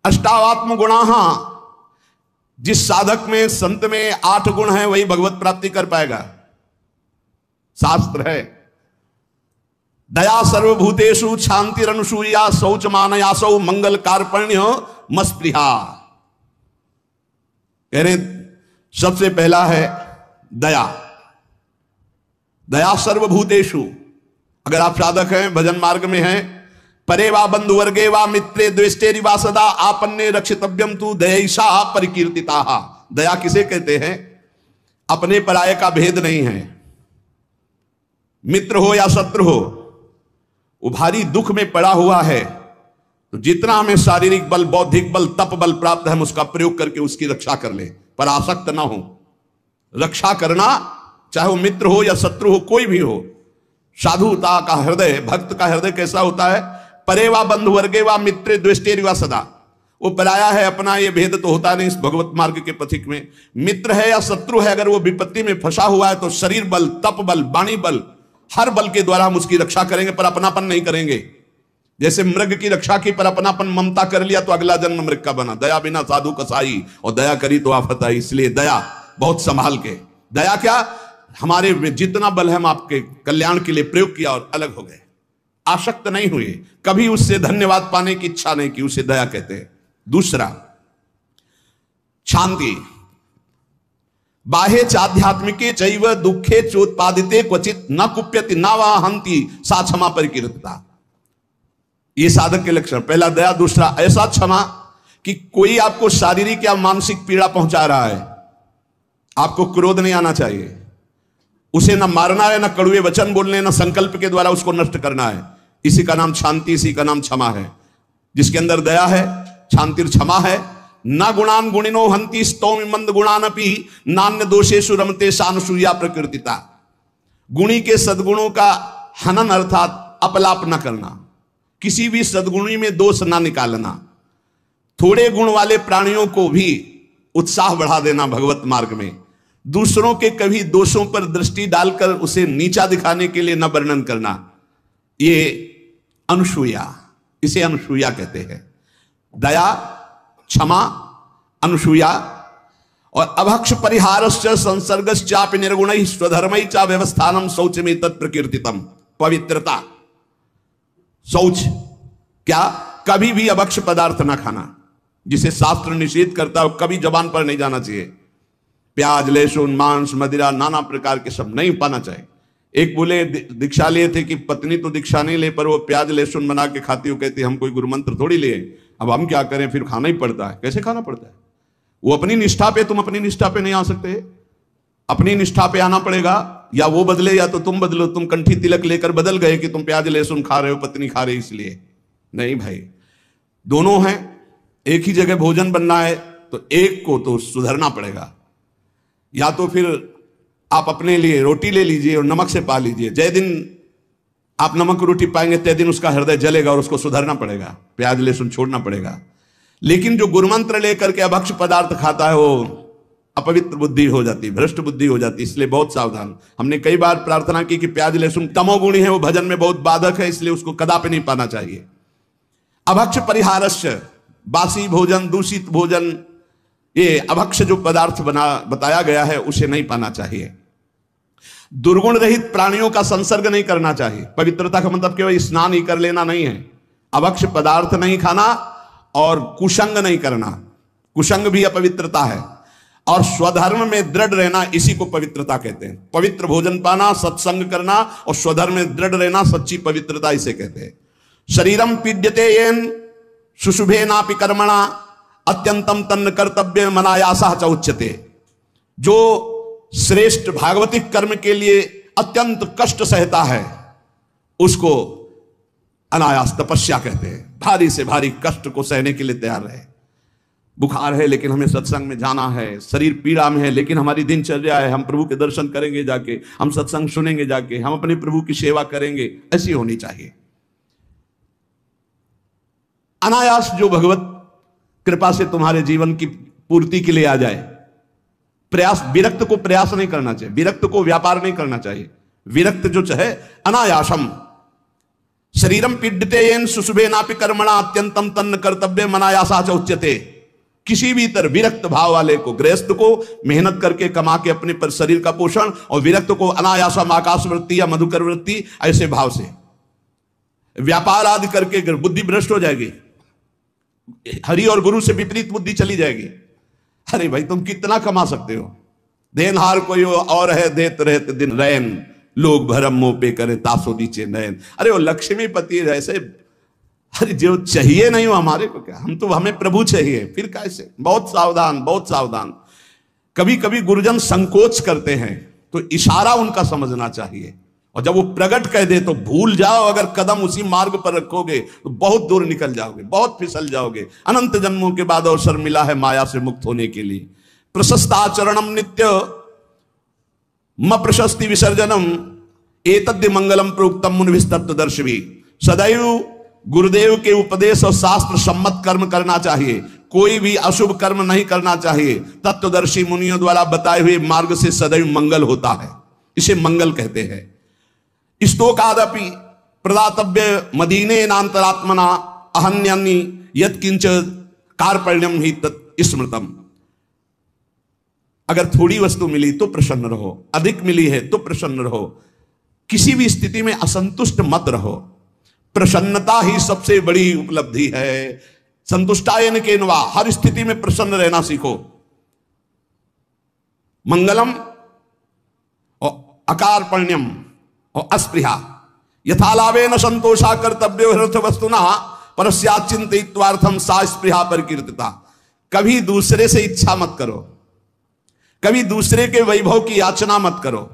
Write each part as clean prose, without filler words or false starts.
अष्टावात्म गुणाः, जिस साधक में संत में 8 गुण हैं वही भगवत प्राप्ति कर पाएगा। शास्त्र है, दया सर्वभूतेषु शांतिरनुसूया शौच मानयासौ मंगल कार्पण्य मस्पृहा। कह रहे सबसे पहला है दया। दया सर्वभूतेषु, अगर आप साधक हैं, भजन मार्ग में हैं, परे वा बंधु वर्गे वा मित्रे द्वेष्टेरि वा सदा आपन्ने रक्षितव्यम तु दयैषा परिकीर्तिता। दया किसे कहते हैं? अपने पराये का भेद नहीं है। मित्र हो या शत्रु हो, वो भारी दुख में पड़ा हुआ है तो जितना हमें शारीरिक बल, बौद्धिक बल, तप बल प्राप्त है, हम उसका प्रयोग करके उसकी रक्षा कर ले, पर आसक्त ना हो। रक्षा करना, चाहे वो मित्र हो या शत्रु हो, कोई भी हो। साधुता का हृदय, भक्त का हृदय कैसा होता है? परे वा बंधु वर्गे वा मित्रे द्वेष्टेरि वा सदा। वो पराया है, अपना ये भेद तो होता नहीं इस भगवत मार्ग के पथिक में। मित्र है या शत्रु है, अगर वो विपत्ति में फंसा हुआ है तो शरीर बल, तप बल, वाणी बल, हर बल के द्वारा हम उसकी रक्षा करेंगे, पर अपनापन नहीं करेंगे। जैसे मृग की रक्षा की पर अपनापन ममता कर लिया तो अगला जन्म मृग का बना। दया बिना साधु कसाई, और दया करी तो आफत आई। इसलिए दया बहुत संभाल के। दया क्या, हमारे में जितना बल है हम आपके कल्याण के लिए प्रयोग किया और अलग हो गए, आसक्त नहीं हुए, कभी उससे धन्यवाद पाने की इच्छा नहीं की, उसे दया कहते हैं। दूसरा शांति। बाह्य चाध्यात्मिके चैव दुखे चोत्पादिते क्वचित न कुप्यति न वा हंति सा क्षमा परिकीर्तिता। ये साधक के लक्षण। पहला दया, दूसरा ऐसा क्षमा कि कोई आपको शारीरिक या मानसिक पीड़ा पहुंचा रहा है, आपको क्रोध नहीं आना चाहिए। उसे न मारना है, न कड़वे वचन बोलने, न संकल्प के द्वारा उसको नष्ट करना है। इसी का नाम शांति, इसी का नाम क्षमा है। जिसके अंदर दया है, शांति क्षमा है। न गुणान गुणिनो हंति स्तौमि मंद गुणानपि नान्य दोषेषु रमते सानुसूया प्रकृतिता। गुणी के सद्गुणों का हनन अर्थात अपलाप न करना, किसी भी सद्गुणी में दोष ना निकालना, थोड़े गुण वाले प्राणियों को भी उत्साह बढ़ा देना भगवत मार्ग में, दूसरों के कभी दोषों पर दृष्टि डालकर उसे नीचा दिखाने के लिए न वर्णन करना, ये अनुसूया, इसे अनुसूया कहते हैं। दया, क्षमा, अनुसूया। और अभक्ष परिहारश्च संसर्गश्चापि निर्गुणैः स्वधर्मैः च व्यवस्थानम शौचमेतत् प्रकीर्तितम। पवित्रता, शौच क्या, कभी भी अभक्ष पदार्थ ना खाना, जिसे शास्त्र निषेध करता हो, कभी जबान पर नहीं जाना चाहिए। प्याज, लहसुन, मांस, मदिरा, नाना प्रकार के सब नहीं पाना चाहिए। एक बोले दीक्षा लिए थे कि पत्नी तो दीक्षा नहीं ले, पर वो प्याज लहसुन बना के खाती हो, कहती हम कोई गुरु मंत्र थोड़ी लिए, अब हम क्या करें, फिर खाना ही पड़ता है। कैसे खाना पड़ता है? वो अपनी निष्ठा पे, तुम अपनी निष्ठा पे नहीं आ सकते। अपनी निष्ठा पे आना पड़ेगा, या वो बदले या तो तुम बदलो। तुम कंठी तिलक लेकर बदल गए कि तुम प्याज लहसुन खा रहे हो, पत्नी खा रही इसलिए नहीं भाई। दोनों हैं, एक ही जगह भोजन बनना है तो एक को तो सुधरना पड़ेगा। या तो फिर आप अपने लिए रोटी ले लीजिए और नमक से पा लीजिए। जय दिन आप नमक रोटी पाएंगे तय दिन उसका हृदय जलेगा और उसको सुधरना पड़ेगा, प्याज लहसुन छोड़ना पड़ेगा। लेकिन जो गुरुमंत्र लेकर के अभक्ष पदार्थ खाता है वो अपवित्र बुद्धि हो जाती, भ्रष्ट बुद्धि हो जाती। इसलिए बहुत सावधान। हमने कई बार प्रार्थना की कि प्याज लहसुन तमोगुणी है, वो भजन में बहुत बाधक है, इसलिए उसको कदापि नहीं पाना चाहिए। अभक्ष परिहारस्य, बासी भोजन, दूषित भोजन, ये अभक्ष जो पदार्थ बताया गया है उसे नहीं पाना चाहिए। दुर्गुण रहित प्राणियों का संसर्ग नहीं करना चाहिए। पवित्रता का मतलब केवल स्नान ही कर लेना नहीं है। अभक्ष पदार्थ नहीं खाना और कुसंग नहीं करना, कुसंग भी अपवित्रता है। और स्वधर्म में दृढ़ रहना, इसी को पवित्रता कहते हैं। पवित्र भोजन पाना, सत्संग करना और स्वधर्म में दृढ़ रहना, सच्ची पवित्रता इसे कहते हैं। शरीरम पीड्यते येन शुशुभे नापि कर्मणा अत्यंतम तन्न कर्तव्य मनायासा च उच्यते। जो श्रेष्ठ भागवतिक कर्म के लिए अत्यंत कष्ट सहता है उसको अनायास तपस्या कहते हैं। भारी से भारी कष्ट को सहने के लिए तैयार रहे। बुखार है लेकिन हमें सत्संग में जाना है, शरीर पीड़ा में है लेकिन हमारी दिनचर्या है, हम प्रभु के दर्शन करेंगे जाके, हम सत्संग सुनेंगे जाके, हम अपने प्रभु की सेवा करेंगे, ऐसी होनी चाहिए। अनायास जो भगवत कृपा से तुम्हारे जीवन की पूर्ति के लिए आ जाए। प्रयास, विरक्त को प्रयास नहीं करना चाहिए, विरक्त को व्यापार नहीं करना चाहिए। विरक्त जो चाहे अनायासम, शरीरम पीड्यते येन सुशुभे नापि कर्मणा अत्यंतम तन्न कर्तव्य मनायासा च उच्यते। किसी भी तरह विरक्त भाव वाले को, गृहस्थ को मेहनत करके कमा के अपने पर शरीर का पोषण, और विरक्त को अनायासम आकाश वृत्ति या मधुकर वृत्ति, ऐसे भाव से व्यापार आदि करके बुद्धि भ्रष्ट हो जाएगी, हरि और गुरु से विपरीत बुद्धि चली जाएगी। अरे भाई तुम कितना कमा सकते हो, देनहार कोई और है देत रहते दिन रैन, लोग भरम मुंह पे करे तासो नीचे नयन। अरे वो लक्ष्मीपति ऐसे, अरे जो चाहिए नहीं हो हमारे को क्या, हम तो हमें प्रभु चाहिए, फिर कैसे। बहुत सावधान, बहुत सावधान। कभी कभी गुरुजन संकोच करते हैं तो इशारा उनका समझना चाहिए, और जब वो प्रकट कह दे तो भूल जाओ। अगर कदम उसी मार्ग पर रखोगे तो बहुत दूर निकल जाओगे, बहुत फिसल जाओगे। अनंत जन्मों के बाद अवसर मिला है माया से मुक्त होने के लिए। प्रशस्ताचरणम नित्य म प्रशस्ति विसर्जनम एतद्य मंगलम प्रोक्तम मुनिभिस्तत्वदर्शिभी। सदैव गुरुदेव के उपदेश और शास्त्र सम्मत कर्म करना चाहिए, कोई भी अशुभ कर्म नहीं करना चाहिए। तत्वदर्शी मुनियों द्वारा बताए हुए मार्ग से सदैव मंगल होता है, इसे मंगल कहते हैं। स्तोकादपि प्रदातव्य मदीने नान्तरात्मना अहन्यानि यत्किंच कार्पण्यम ही तत् स्मृतम। अगर थोड़ी वस्तु मिली तो प्रसन्न रहो, अधिक मिली है तो प्रसन्न रहो, किसी भी स्थिति में असंतुष्ट मत रहो। प्रसन्नता ही सबसे बड़ी उपलब्धि है। संतुष्टायन केनवा, हर स्थिति में प्रसन्न रहना सीखो। मंगलम और अकारपण्यम और अस्पृहा यथालाभे न संतोषा कर्तव्यो हृथ वस्तुना परस्याचिंतित्वार्थम सा स्पृहा परिकीर्तिता। कभी दूसरे से इच्छा मत करो, कभी दूसरे के वैभव की याचना मत करो।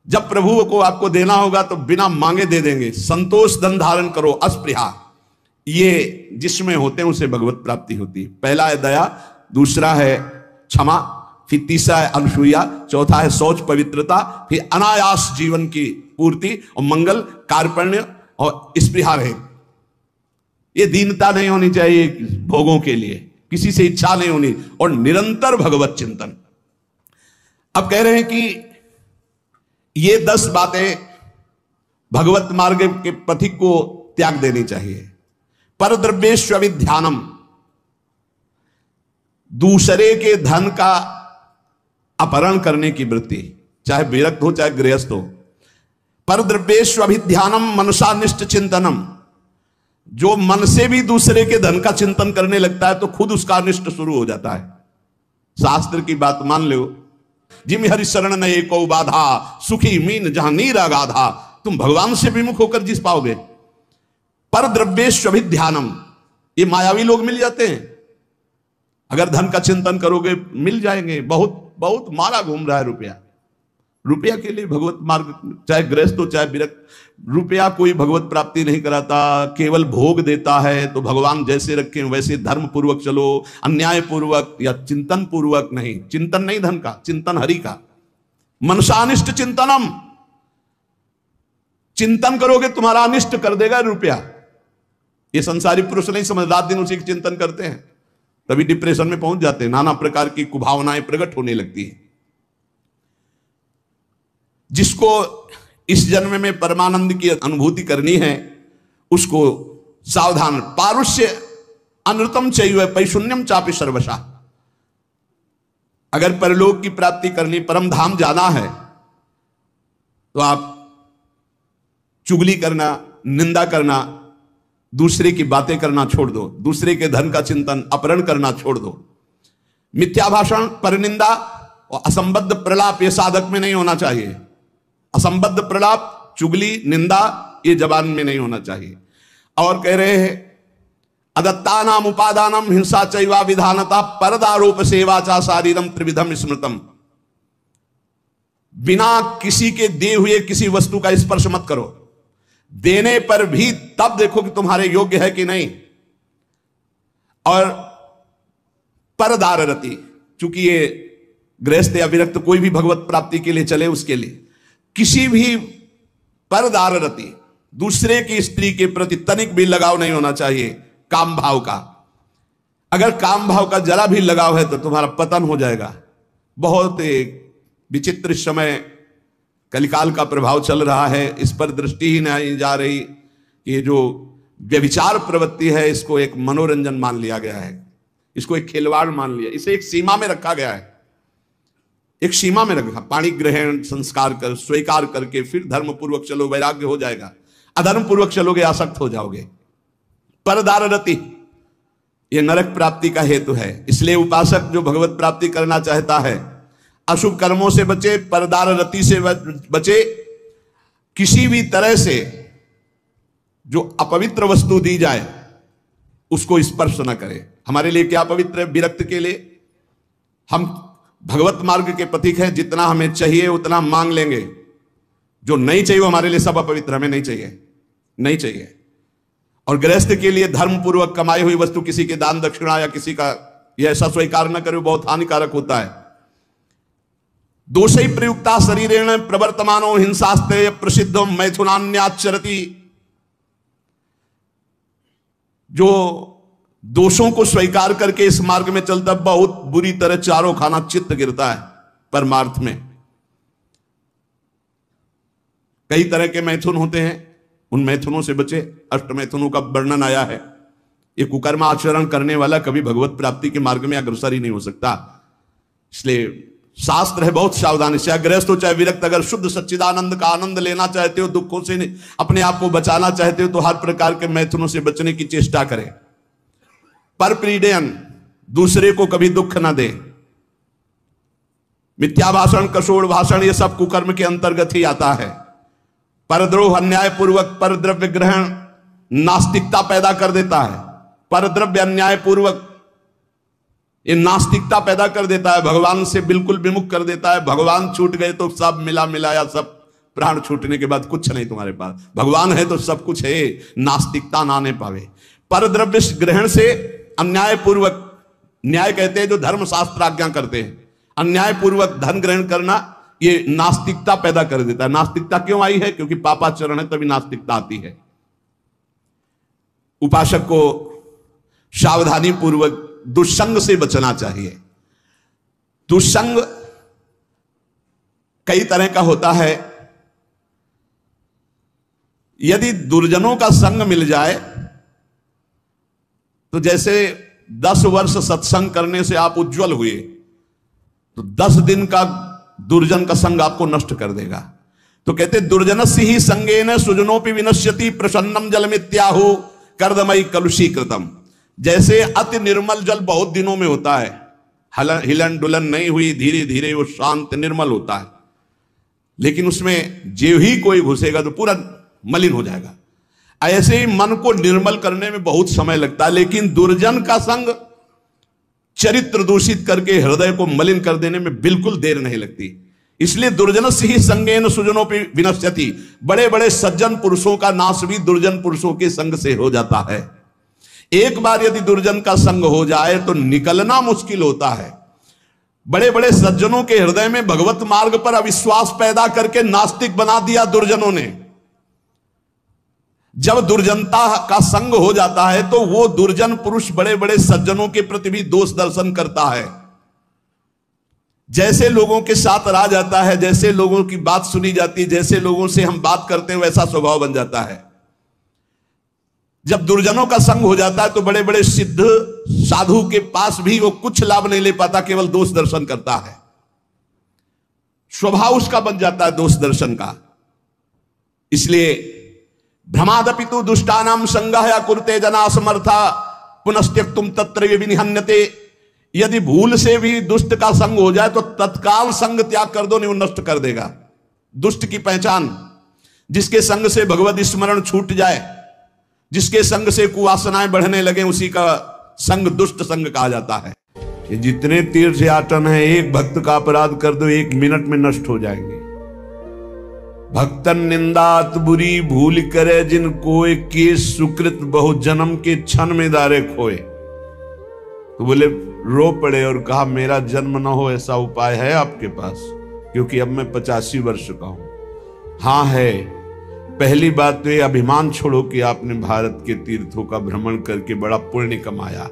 जब प्रभु को आपको देना होगा तो बिना मांगे दे देंगे। संतोष धन धारण करो, अस्पृहा, ये जिसमें होते हैं उसे भगवत प्राप्ति होती है। पहला है दया, दूसरा है क्षमा, फिर तीसरा है अनुसूया, चौथा है शौच पवित्रता, फिर अनायास जीवन की पूर्ति, और मंगल कार्पण्य और स्पृहा रहे। ये दीनता नहीं होनी चाहिए भोगों के लिए, किसी से इच्छा नहीं होनी, और निरंतर भगवत चिंतन। अब कह रहे हैं कि ये 10 बातें भगवत मार्ग के पथिक को त्याग देनी चाहिए। पर द्रव्येष्वभिध्यानम, दूसरे के धन का अपहरण करने की वृत्ति, चाहे विरक्त हो चाहे गृहस्थ हो। पर द्रव्येष्वभिध्यानम मनसानिष्ट चिंतनम, जो मन से भी दूसरे के धन का चिंतन करने लगता है तो खुद उसका अनिष्ट शुरू हो जाता है। शास्त्र की बात मान लो, जिम हरि शरण न एको बाधा, सुखी मीन जहां नीर अगाधा। तुम भगवान से विमुख होकर जिस पाओगे। पर द्रव्येष्वभिध्यानम, ये मायावी लोग मिल जाते हैं। अगर धन का चिंतन करोगे मिल जाएंगे। बहुत बहुत मारा घूम रहा है रुपया, रुपया के लिए भगवत मार्ग, चाहे गृहस्थ हो चाहे विरक्त। रुपया कोई भगवत प्राप्ति नहीं कराता, केवल भोग देता है। तो भगवान जैसे रखें वैसे धर्म पूर्वक चलो, अन्याय पूर्वक या चिंतन पूर्वक नहीं। चिंतन नहीं धन का, चिंतन हरि का। मनसानिष्ट चिंतनम, चिंतन करोगे तुम्हारा अनिष्ट कर देगा रुपया। ये संसारी पुरुष नहीं समझ, रात दिन उसी के चिंतन करते हैं, तभी डिप्रेशन में पहुंच जाते हैं। नाना प्रकार की कुभावनाएं प्रकट होने लगती है। जिसको इस जन्म में परमानंद की अनुभूति करनी है उसको सावधान। पारुष्य अनृतम चैव पैशून्यम चापि सर्वशा। अगर परलोक की प्राप्ति करनी, परम धाम जाना है, तो आप चुगली करना, निंदा करना, दूसरे की बातें करना छोड़ दो। दूसरे के धन का चिंतन, अपहरण करना छोड़ दो। मिथ्या भाषण, परनिंदा और असंबद्ध प्रलाप ये साधक में नहीं होना चाहिए। असंबद्ध प्रलाप, चुगली, निंदा ये जबान में नहीं होना चाहिए। और कह रहे हैं अदत्तानाम उपादानम हिंसा चैवा विधानता परदारोप सेवा चा शारीरम त्रिविधम स्मृतम। बिना किसी के दिए हुए किसी वस्तु का स्पर्श मत करो। देने पर भी तब देखो कि तुम्हारे योग्य है कि नहीं। और परदार रति, चूंकि ये गृहस्थ या विरक्त कोई भी भगवत प्राप्ति के लिए चले, उसके लिए किसी भी परदार रति, दूसरे की स्त्री के प्रति तनिक भी लगाव नहीं होना चाहिए काम भाव का। अगर काम भाव का जरा भी लगाव है तो तुम्हारा पतन हो जाएगा। बहुत एक विचित्र समय कलिकाल का प्रभाव चल रहा है, इस पर दृष्टि ही नहीं जा रही। कि ये जो व्यभिचार प्रवृत्ति है इसको एक मनोरंजन मान लिया गया है, इसको एक खिलवाड़ मान लिया, इसे एक सीमा में रखा गया है, एक सीमा में रखा। पाणी ग्रहण संस्कार कर स्वीकार करके फिर धर्म पूर्वक चलो, वैराग्य हो जाएगा। अधर्म पूर्वक चलोगे आसक्त हो जाओगे। परदार रति ये नरक प्राप्ति का हेतु है। इसलिए उपासक जो भगवत प्राप्ति करना चाहता है अशुभ कर्मों से बचे, परदार रति से बचे, किसी भी तरह से जो अपवित्र वस्तु दी जाए उसको स्पर्श न करे। हमारे लिए क्या पवित्र है? विरक्त के लिए हम भगवत मार्ग के प्रतीक हैं, जितना हमें चाहिए उतना मांग लेंगे, जो नहीं चाहिए वो हमारे लिए सब अपवित्र, हमें नहीं चाहिए, नहीं चाहिए। और गृहस्थ के लिए धर्म पूर्वक कमाई हुई वस्तु किसी के दान दक्षिणा या किसी का यह ऐसा स्वीकार न करे, बहुत हानिकारक होता है। दोषै प्रयुक्ता शरीरेण प्रवर्तमानो हिंसास्ते प्रसिद्धो मैथुनान्याचरति। जो दोषों को स्वीकार करके इस मार्ग में चलता बहुत बुरी तरह चारों खाना चित्त गिरता है परमार्थ में। कई तरह के मैथुन होते हैं, उन मैथुनों से बचे। अष्ट मैथुनों का वर्णन आया है। ये कुकर्म आचरण करने वाला कभी भगवत प्राप्ति के मार्ग में अग्रसर ही नहीं हो सकता। इसलिए शास्त्र है बहुत सावधानी से। गृहस्थ हो चाहे विरक्त, अगर शुद्ध सच्चिदानंद का आनंद लेना चाहते हो, दुखों से अपने आप को बचाना चाहते हो, तो हर प्रकार के मैथुनों से बचने की चेष्टा करें। पर प्रीडयन दूसरे को कभी दुख ना दे। मिथ्या भाषण, कशोड़ भाषण, ये सब कुकर्म के अंतर्गत ही आता है। परद्रोह, अन्यायपूर्वक परद्रव्य ग्रहण नास्तिकता पैदा कर देता है। परद्रव्य अन्यायपूर्वक ये नास्तिकता पैदा कर देता है, भगवान से बिल्कुल विमुख कर देता है। भगवान छूट गए तो सब मिला मिलाया सब, प्राण छूटने के बाद कुछ नहीं तुम्हारे पास। भगवान है तो सब कुछ है, नास्तिकता ना आने पावे। परद्रव्य ग्रहण से अन्यायपूर्वक, न्याय कहते हैं जो धर्म शास्त्र आज्ञा करते हैं, अन्यायपूर्वक धन ग्रहण करना ये नास्तिकता पैदा कर देता है। नास्तिकता क्यों आई है? क्योंकि पापाचरण है, तभी नास्तिकता आती है। उपासक को सावधानी पूर्वक दुष्संग से बचना चाहिए। दुष्संग कई तरह का होता है। यदि दुर्जनों का संग मिल जाए तो जैसे 10 वर्ष सत्संग करने से आप उज्जवल हुए, तो 10 दिन का दुर्जन का संग आपको नष्ट कर देगा। तो कहते दुर्जनस्य ही संगेन सुजनोपि विनश्यति प्रसन्नम जलमित्याहु कर्दमयी कलुषी कृतम। जैसे अति निर्मल जल बहुत दिनों में होता है, हिलन डुलन नहीं हुई, धीरे धीरे वो शांत निर्मल होता है, लेकिन उसमें जो ही कोई घुसेगा तो पूरा मलिन हो जाएगा। ऐसे ही मन को निर्मल करने में बहुत समय लगता है, लेकिन दुर्जन का संग चरित्र दूषित करके हृदय को मलिन कर देने में बिल्कुल देर नहीं लगती। इसलिए दुर्जनस्य ही संगेन सुजनोपि विनश्यति। बड़े बड़े सज्जन पुरुषों का नाश भी दुर्जन पुरुषों के संग से हो जाता है। एक बार यदि दुर्जन का संग हो जाए तो निकलना मुश्किल होता है। बड़े बड़े सज्जनों के हृदय में भगवत मार्ग पर अविश्वास पैदा करके नास्तिक बना दिया दुर्जनों ने। जब दुर्जनता का संग हो जाता है तो वो दुर्जन पुरुष बड़े बड़े सज्जनों के प्रति भी दोष दर्शन करता है। जैसे लोगों के साथ रह जाता है, जैसे लोगों की बात सुनी जाती है, जैसे लोगों से हम बात करते हैं, वैसा स्वभाव बन जाता है। जब दुर्जनों का संग हो जाता है तो बड़े बड़े सिद्ध साधु के पास भी वो कुछ लाभ नहीं ले पाता, केवल दोष दर्शन करता है। स्वभाव उसका बन जाता है दोष दर्शन का। इसलिए भ्रमादपि तु दुष्टानाम संगः कुरुते जना समर्था पुनस्त्यक्तुम तत्र विनिहन्यते। यदि भूल से भी दुष्ट का संग हो जाए तो तत्काल संग त्याग कर दो, नहीं वो नष्ट कर देगा। दुष्ट की पहचान, जिसके संग से भगवत स्मरण छूट जाए, जिसके संग से कुवासनाएं बढ़ने लगे, उसी का संग दुष्ट संग कहा जाता है। ये जितने तीर्थ यातन है, एक भक्त का अपराध कर दो 1 मिनट में नष्ट हो जाएंगे। भक्तन निंदात बुरी भूल करे जिन कोय के सुकृत बहु जन्म के क्षण में दारे खोए। तो बोले रो पड़े और कहा मेरा जन्म न हो ऐसा उपाय है आपके पास? क्योंकि अब मैं 85 वर्ष का हूं। हाँ है। पहली बात तो ये अभिमान छोड़ो कि आपने भारत के तीर्थों का भ्रमण करके बड़ा पुण्य कमाया।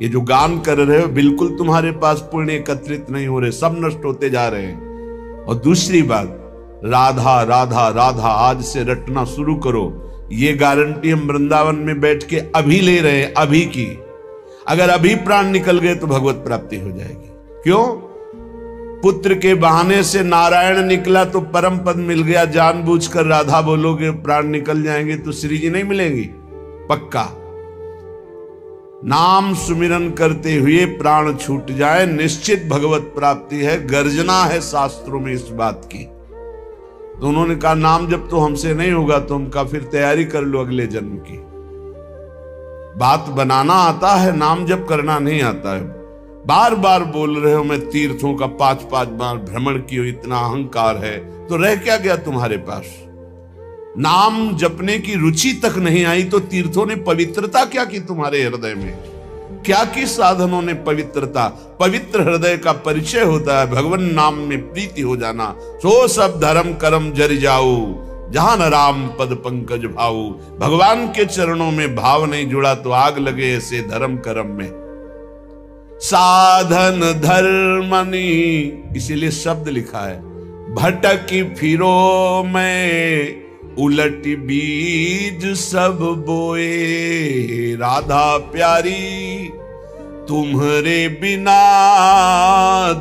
ये जो गान कर रहे हो बिल्कुल तुम्हारे पास पुण्य एकत्रित नहीं हो रहे, सब नष्ट होते जा रहे हैं। और दूसरी बात, राधा राधा राधा आज से रटना शुरू करो। ये गारंटी हम वृंदावन में बैठ के अभी ले रहे हैं, अभी की। अगर अभी प्राण निकल गए तो भगवत प्राप्ति हो जाएगी। क्यों? पुत्र के बहाने से नारायण निकला तो परम पद मिल गया, जानबूझकर राधा बोलोगे प्राण निकल जाएंगे तो श्री जी नहीं मिलेंगी, पक्का। नाम सुमिरन करते हुए प्राण छूट जाए, निश्चित भगवत प्राप्ति है, गर्जना है शास्त्रों में इस बात की। तो उन्होंने कहा नाम जब तो हमसे नहीं होगा तो हम फिर तैयारी कर लो अगले जन्म की। बात बनाना आता है, नाम जब करना नहीं आता है। बार बार बोल रहे हो मैं तीर्थों का 5-5 बार भ्रमण किया, इतना अहंकार है, तो रह क्या गया तुम्हारे पास? नाम जपने की रुचि तक नहीं आई तो तीर्थों ने पवित्रता क्या की तुम्हारे हृदय में? क्या की साधनों ने पवित्रता? पवित्र हृदय का परिचय होता है भगवान नाम में प्रीति हो जाना। सो सब धर्म कर्म जर जाओ, जहां न राम पद पंकज भाऊ। भगवान के चरणों में भाव नहीं जुड़ा तो आग लगे ऐसे धर्म कर्म में। साधन धर्मनी, इसीलिए शब्द लिखा है, भटकी फिरो मैं उलट बीज सब बोए। राधा प्यारी तुम्हारे बिना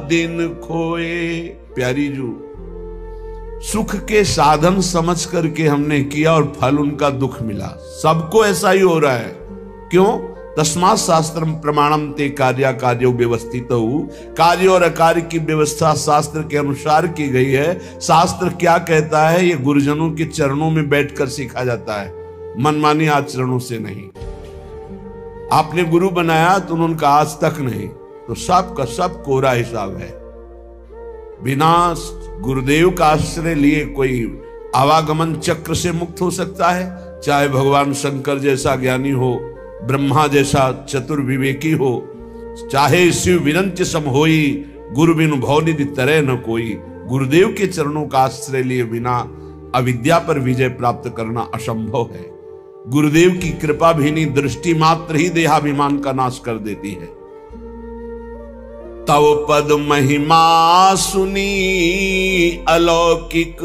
दिन खोए। प्यारी जू, सुख के साधन समझ करके हमने किया और फल उनका दुख मिला। सबको ऐसा ही हो रहा है। क्यों? तस्मात् शास्त्रम प्रमाणम ते कार्या कार्यो व्यवस्थितौ। कार्य और अकार्य की व्यवस्था शास्त्र के अनुसार की गई है। शास्त्र क्या कहता है ये गुरुजनों के चरणों में बैठकर सीखा जाता है, मनमानी आचरणों से नहीं। आपने गुरु बनाया तो उन्होंने कहा आज तक नहीं, तो सब का सब कोरा हिसाब है। बिना गुरुदेव का आश्रय लिए कोई आवागमन चक्र से मुक्त हो सकता है? चाहे भगवान शंकर जैसा ज्ञानी हो, ब्रह्मा जैसा चतुर्विवेकी हो, चाहे शिव विरंच सम होई, गुरु बिनु भवनिधि तरह न कोई। गुरुदेव के चरणों का आश्रय लिए बिना अविद्या पर विजय प्राप्त करना असंभव है। गुरुदेव की कृपा भीनी दृष्टि मात्र ही देहाभिमान का नाश कर देती है। तव पद महिमा सुनी अलौकिक,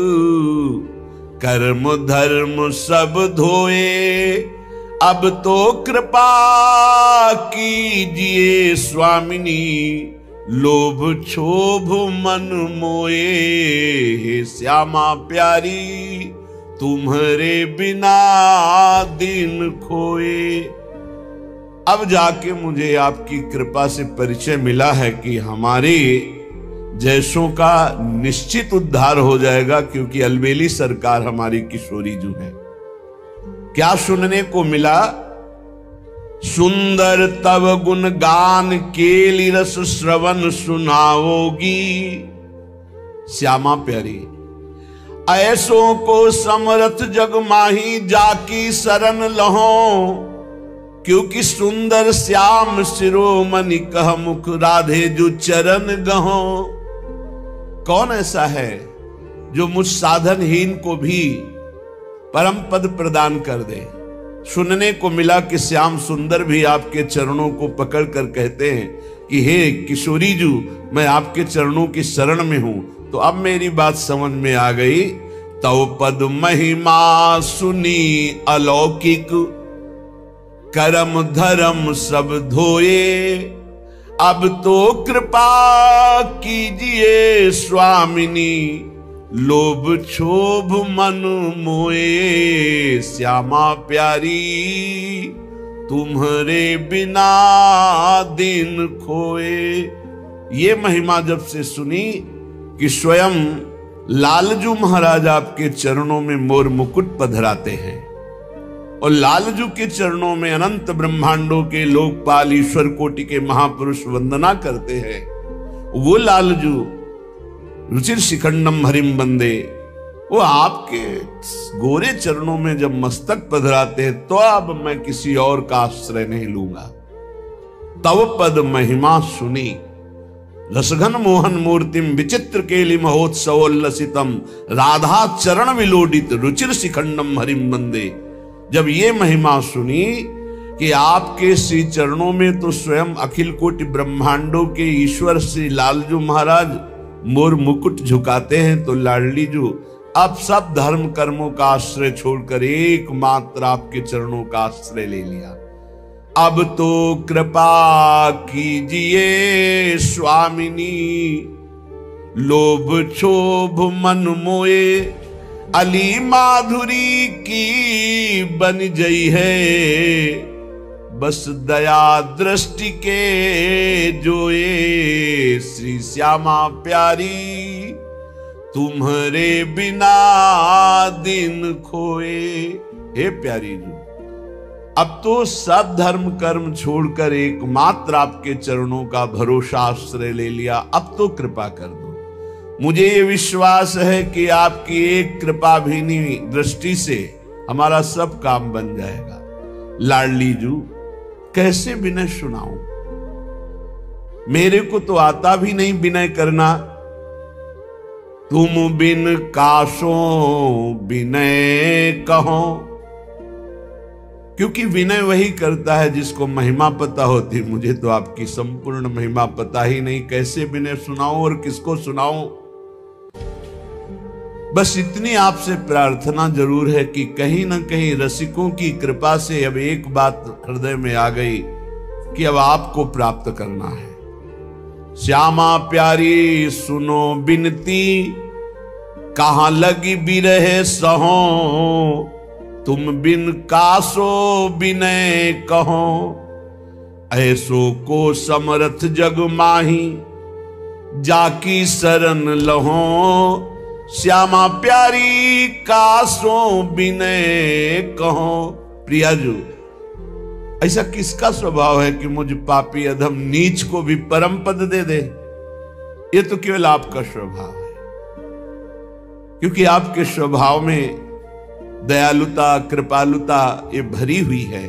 कर्म धर्म सब धोए। अब तो कृपा कीजिए स्वामिनी, लोभ क्षोभ मन मोए। श्यामा प्यारी तुम्हारे बिना दिन खोए। अब जाके मुझे आपकी कृपा से परिचय मिला है कि हमारे जैसों का निश्चित उद्धार हो जाएगा, क्योंकि अलबेली सरकार हमारी किशोरी जो है। क्या सुनने को मिला? सुंदर तव गुण गान केली रस श्रवण सुनाओगी। श्यामा प्यारी ऐसों को समरथ जग माही जाकी शरण लहो। क्योंकि सुंदर श्याम शिरोमणि कह मुख राधे जो चरण गहो। कौन ऐसा है जो मुझ साधनहीन को भी परम पद प्रदान कर दे? सुनने को मिला कि श्याम सुंदर भी आपके चरणों को पकड़ कर कहते हैं कि हे किशोरी जू, मैं आपके चरणों की शरण में हूं। तो अब मेरी बात समझ में आ गई। तव पद महिमा सुनी अलौकिक, कर्म धर्म सब धोए। अब तो कृपा कीजिए स्वामिनी, लोभ क्षोभ मन मोए। श्यामा प्यारी तुम्हारे बिना दिन खोए। ये महिमा जब से सुनी कि स्वयं लालजू महाराज आपके चरणों में मोर मुकुट पधराते हैं और लालजू के चरणों में अनंत ब्रह्मांडों के लोकपाल ईश्वर कोटि के महापुरुष वंदना करते हैं। वो लालजू रुचिर शिखंडम हरिम बंदे, वो आपके गोरे चरणों में जब मस्तक पधराते हैं तो अब मैं किसी और का आश्रय नहीं लूंगा। तव पद महिमा सुनी रसघन मोहन मूर्तिम विचित्र केली महोत्सवोल्लसितम, राधा चरण विलोडित रुचिर शिखंडम हरिम बंदे। जब ये महिमा सुनी कि आपके श्री चरणों में तो स्वयं अखिल कोटि ब्रह्मांडों के ईश्वर श्री लालजू महाराज मोर मुकुट झुकाते हैं, तो लाडली जो अब सब धर्म कर्मों का आश्रय छोड़कर एकमात्र आपके चरणों का आश्रय ले लिया। अब तो कृपा कीजिए स्वामिनी, लोभ क्षोभ मन मोए, अली माधुरी की बन गई है, बस दया दृष्टि के जोए, श्री श्यामा प्यारी तुम्हारे बिना दिन खोए। हे प्यारी जी, अब तो सब धर्म कर्म छोड़कर एकमात्र आपके चरणों का भरोसा आश्रय ले लिया। अब तो कृपा कर दो। मुझे ये विश्वास है कि आपकी एक कृपा भीनी दृष्टि से हमारा सब काम बन जाएगा। लाडली जू, कैसे विनय सुनाऊं? मेरे को तो आता भी नहीं विनय करना। तुम बिन काशो विनय कहो, क्योंकि विनय वही करता है जिसको महिमा पता होती। मुझे तो आपकी संपूर्ण महिमा पता ही नहीं, कैसे विनय सुनाऊं और किसको सुनाऊं। बस इतनी आपसे प्रार्थना जरूर है कि कहीं ना कहीं रसिकों की कृपा से अब एक बात हृदय में आ गई कि अब आपको प्राप्त करना है। श्यामा प्यारी सुनो बिनती, कहां लगी बिरहे सहो, तुम बिन कासो बिनय कहो, ऐसो को समर्थ जग माही, जाकी शरण लहो, श्यामा प्यारी कासो बिनय कहो। प्रियाजू, ऐसा किसका स्वभाव है कि मुझ पापी अधम नीच को भी परम पद दे दे? ये तो केवल आपका स्वभाव है, क्योंकि आपके स्वभाव में दयालुता कृपालुता ये भरी हुई है,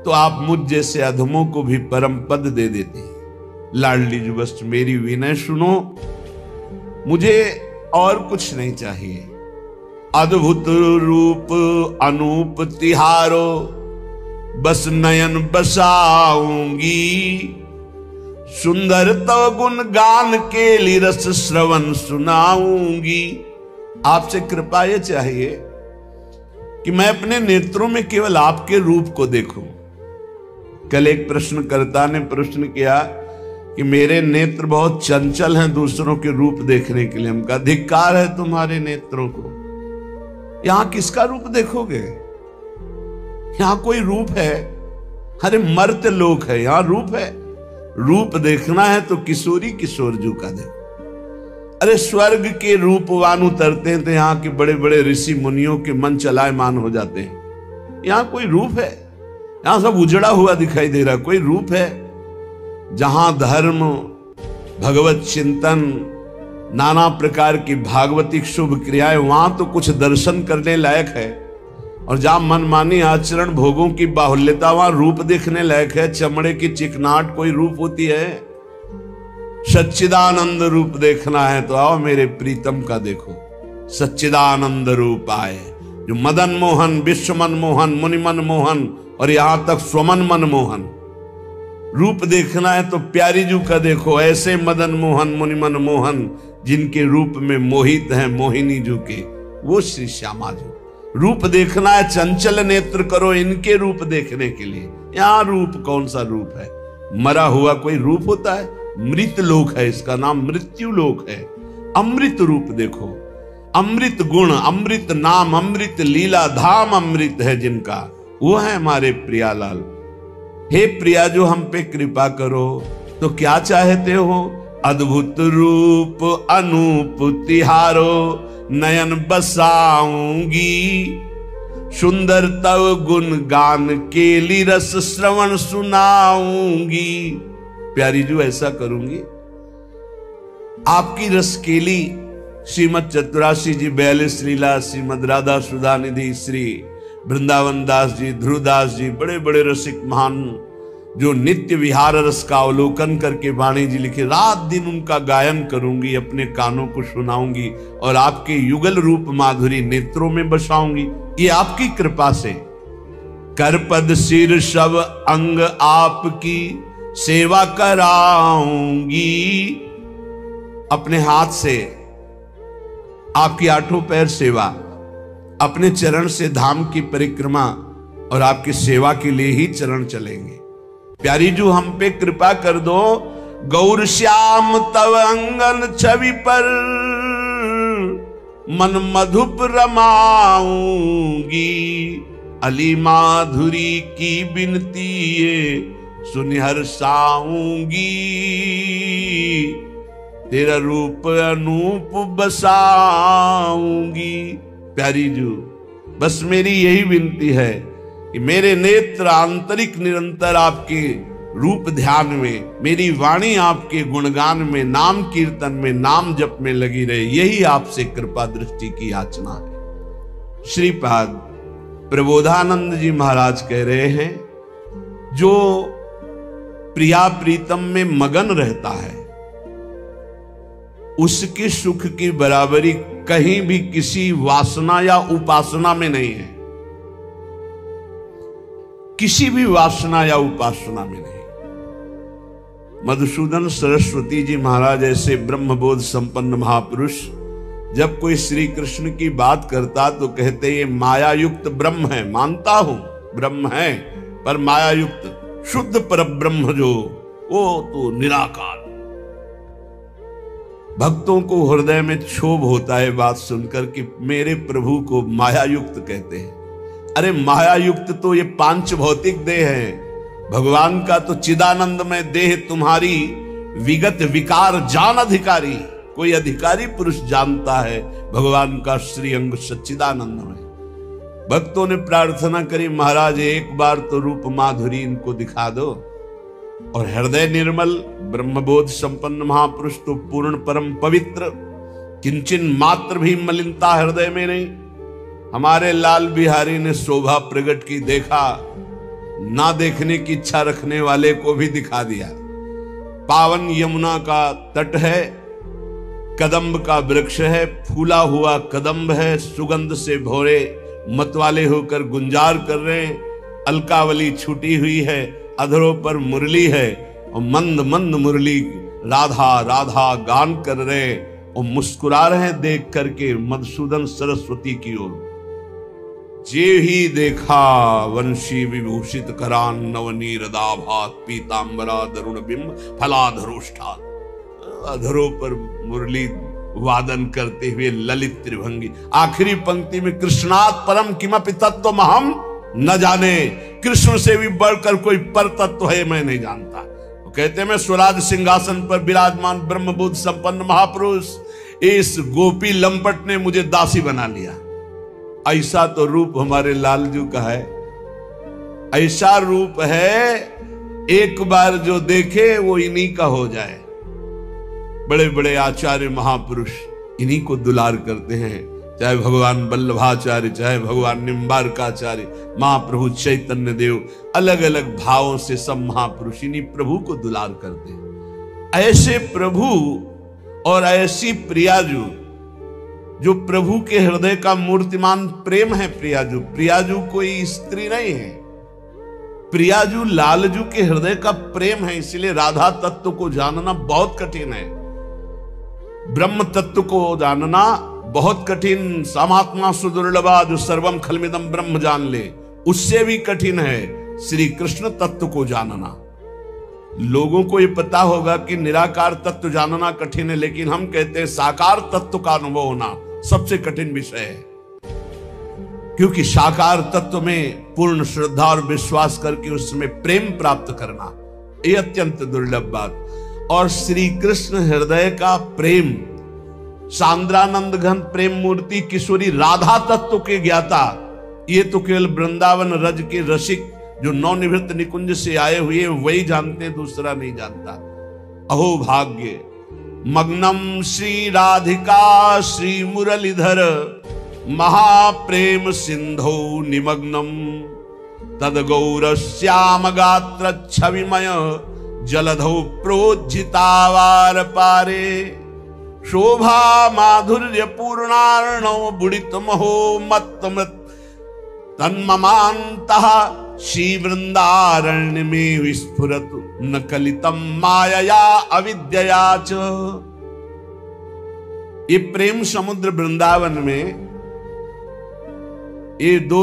तो आप मुझ जैसे अधमों को भी परम पद दे देते। लाडली जी, बस मेरी विनय सुनो, मुझे और कुछ नहीं चाहिए। अद्भुत रूप अनूप तिहारो, बस नयन बसाऊंगी, सुंदर तो गुण गान के लिए रस श्रवण सुनाऊंगी। आपसे कृपा ये चाहिए कि मैं अपने नेत्रों में केवल आपके रूप को देखूं। कल एक प्रश्नकर्ता ने प्रश्न किया कि मेरे नेत्र बहुत चंचल हैं दूसरों के रूप देखने के लिए। हम कहा धिक्कार है तुम्हारे नेत्रों को, यहां किसका रूप देखोगे? यहां कोई रूप है? अरे मर्त लोक है, यहां रूप है। रूप देखना है तो किशोरी किशोरजू का देखो। अरे स्वर्ग के रूपवान उतरते हैं तो यहाँ के बड़े बड़े ऋषि मुनियों के मन चलायमान हो जाते हैं। यहाँ कोई रूप है? यहाँ सब उजड़ा हुआ दिखाई दे रहा, कोई रूप है? जहां धर्म भगवत चिंतन नाना प्रकार की भागवतिक शुभ क्रियाएं, वहां तो कुछ दर्शन करने लायक है। और जहां मनमानी आचरण भोगों की बाहुल्यता, वहां रूप देखने लायक है। चमड़े की चिकनाहट कोई रूप होती है? सच्चिदानंद रूप देखना है तो आओ मेरे प्रीतम का देखो। सच्चिदानंद रूप आए जो मदन मोहन, विश्व मन मोहन, मुनि मन मोहन और यहां तक स्वमन मन मोहन। रूप देखना है तो प्यारी जू का देखो। ऐसे मदन मोहन मुनि मन मोहन जिनके रूप में मोहित हैं मोहिनी जू के, वो श्री श्यामा जू। रूप देखना है, चंचल नेत्र करो इनके रूप देखने के लिए। यहां रूप कौन सा रूप है? मरा हुआ कोई रूप होता है? मृत लोक है, इसका नाम मृत्यु लोक है। अमृत रूप देखो, अमृत गुण, अमृत नाम, अमृत लीला, धाम अमृत है जिनका, वो है हमारे प्रियालाल। हे प्रिया, जो हम पे कृपा करो तो क्या चाहते हो? अद्भुत रूप अनूप तिहारो, नयन बसाऊंगी, सुंदर तव गुण गान केली रस श्रवण सुनाऊंगी। प्यारी जी, ऐसा करूंगी आपकी रसकेली श्रीमद चतुराशी जी 42 लीला, श्रीमद राधा सुधा निधि, श्री वृंदावन दास जी, ध्रुवदास जी, बड़े बड़े रसिक महान जो नित्य विहार रस का अवलोकन करके वाणी जी लिखे, रात दिन उनका गायन करूंगी, अपने कानों को सुनाऊंगी और आपके युगल रूप माधुरी नेत्रों में बसाऊंगी। ये आपकी कृपा से। कर पद सिर सब अंग आपकी सेवा कराऊंगी। अपने हाथ से आपकी आठों पैर सेवा, अपने चरण से धाम की परिक्रमा और आपकी सेवा के लिए ही चरण चलेंगे। प्यारी जू हम पे कृपा कर दो, गौर श्याम तव अंगन छवि पर मन मधुप रमाऊंगी, अली माधुरी की बिनती ये सुनि हर्षाऊंगी, तेरा रूप अनूप बसाऊंगी। प्यारी जू बस मेरी यही विनती है कि मेरे नेत्र आंतरिक निरंतर आपके रूप ध्यान में, मेरी वाणी आपके गुणगान में, नाम कीर्तन में, नाम जप में लगी रहे, यही आपसे कृपा दृष्टि की याचना है। श्रीपाद प्रबोधानंद जी महाराज कह रहे हैं, जो प्रिया प्रीतम में मगन रहता है उसके सुख की बराबरी कहीं भी किसी वासना या उपासना में नहीं है, किसी भी वासना या उपासना में नहीं। मधुसूदन सरस्वती जी महाराज ऐसे ब्रह्मबोध संपन्न महापुरुष जब कोई श्री कृष्ण की बात करता तो कहते ये माया युक्त ब्रह्म है। मानता हूं ब्रह्म है, पर माया युक्त शुद्ध पर ब्रह्म जो, वो तो निराकार। भक्तों को हृदय में क्षोभ होता है बात सुनकर कि मेरे प्रभु को माया युक्त कहते हैं। अरे माया युक्त तो ये पांच भौतिक देह है, भगवान का तो चिदानंदमय देह तुम्हारी विगत विकार जान अधिकारी। कोई अधिकारी पुरुष जानता है भगवान का श्री अंग सच्चिदानंद में। भक्तों ने प्रार्थना करी, महाराज एक बार तो रूप माधुरी इनको दिखा दो। और हृदय निर्मल ब्रह्मबोध संपन्न महापुरुष तो पूर्ण परम पवित्र, किंचन मात्र भी मलिनता हृदय में नहीं। हमारे लाल बिहारी ने शोभा प्रकट की, देखा ना देखने की इच्छा रखने वाले को भी दिखा दिया। पावन यमुना का तट है, कदम्ब का वृक्ष है, फूला हुआ कदम्ब है, सुगंध से भोरे मतवाले होकर गुंजार कर रहे हैं। अलकावली छूटी हुई है, अधरों पर मुरली है और मंद मंद मुरली राधा राधा गान कर रहे और मुस्कुरा रहे देख करके मधुसूदन सरस्वती की ओर। जे ही देखा वंशी विभूषित करान नवनीर दाभात पीतांबरा दरुण बिंब फलाधरोष्ठा, अधरों पर मुरली वादन करते हुए ललित त्रिभंगी। आखिरी पंक्ति में कृष्णात् परम किमपि तत्व महम न जाने, कृष्ण से भी बढ़कर कोई पर तत्व है मैं नहीं जानता। तो कहते मैं स्वराज सिंहासन पर विराजमान ब्रह्मबोध संपन्न महापुरुष, इस गोपी लंपट ने मुझे दासी बना लिया। ऐसा तो रूप हमारे लालजू का है, ऐसा रूप है एक बार जो देखे वो इन्हीं का हो जाए। बड़े बड़े आचार्य महापुरुष इन्हीं को दुलार करते हैं, चाहे भगवान वल्लभाचार्य, चाहे भगवान निम्बारकाचार्य, महाप्रभु चैतन्य देव, अलग अलग भावों से सब महापुरुष इन्हीं प्रभु को दुलार करते हैं। ऐसे प्रभु और ऐसी प्रियाजू जो प्रभु के हृदय का मूर्तिमान प्रेम है। प्रियाजू, प्रियाजू कोई स्त्री नहीं है, प्रियाजू लालजू के हृदय का प्रेम है। इसलिए राधा तत्व को जानना बहुत कठिन है, ब्रह्म तत्व को जानना बहुत कठिन। समात्मा सुदुर्लभा, जो सर्वम खलमिदम ब्रह्म जान ले, उससे भी कठिन है श्री कृष्ण तत्व को जानना। लोगों को यह पता होगा कि निराकार तत्व जानना कठिन है, लेकिन हम कहते हैं साकार तत्व का अनुभव होना सबसे कठिन विषय है, क्योंकि साकार तत्व में पूर्ण श्रद्धा और विश्वास करके उसमें प्रेम प्राप्त करना यह अत्यंत दुर्लभ बात। और श्री कृष्ण हृदय का प्रेम, सांद्रानंद घन प्रेम मूर्ति किशोरी राधा तत्व के ज्ञाता, ये तो केवल वृंदावन रज के रसिक जो नवनिवृत्त निकुंज से आए हुए वही जानते, दूसरा नहीं जानता। अहो भाग्य मग्नम श्री राधिका श्री मुरलीधर महाप्रेम सिंधौ निमग्नम तद गौर श्याम गात्र छविमय जलधौ प्रोज्झितावार पारे शोभा माधुर्य पूर्णार्णव बुड़ित महो मत तन्ममान्तः श्री वृंदारण्य में विस्फुरत न कलितम मायया अविद्यया च। ये प्रेम समुद्र वृंदावन में ये दो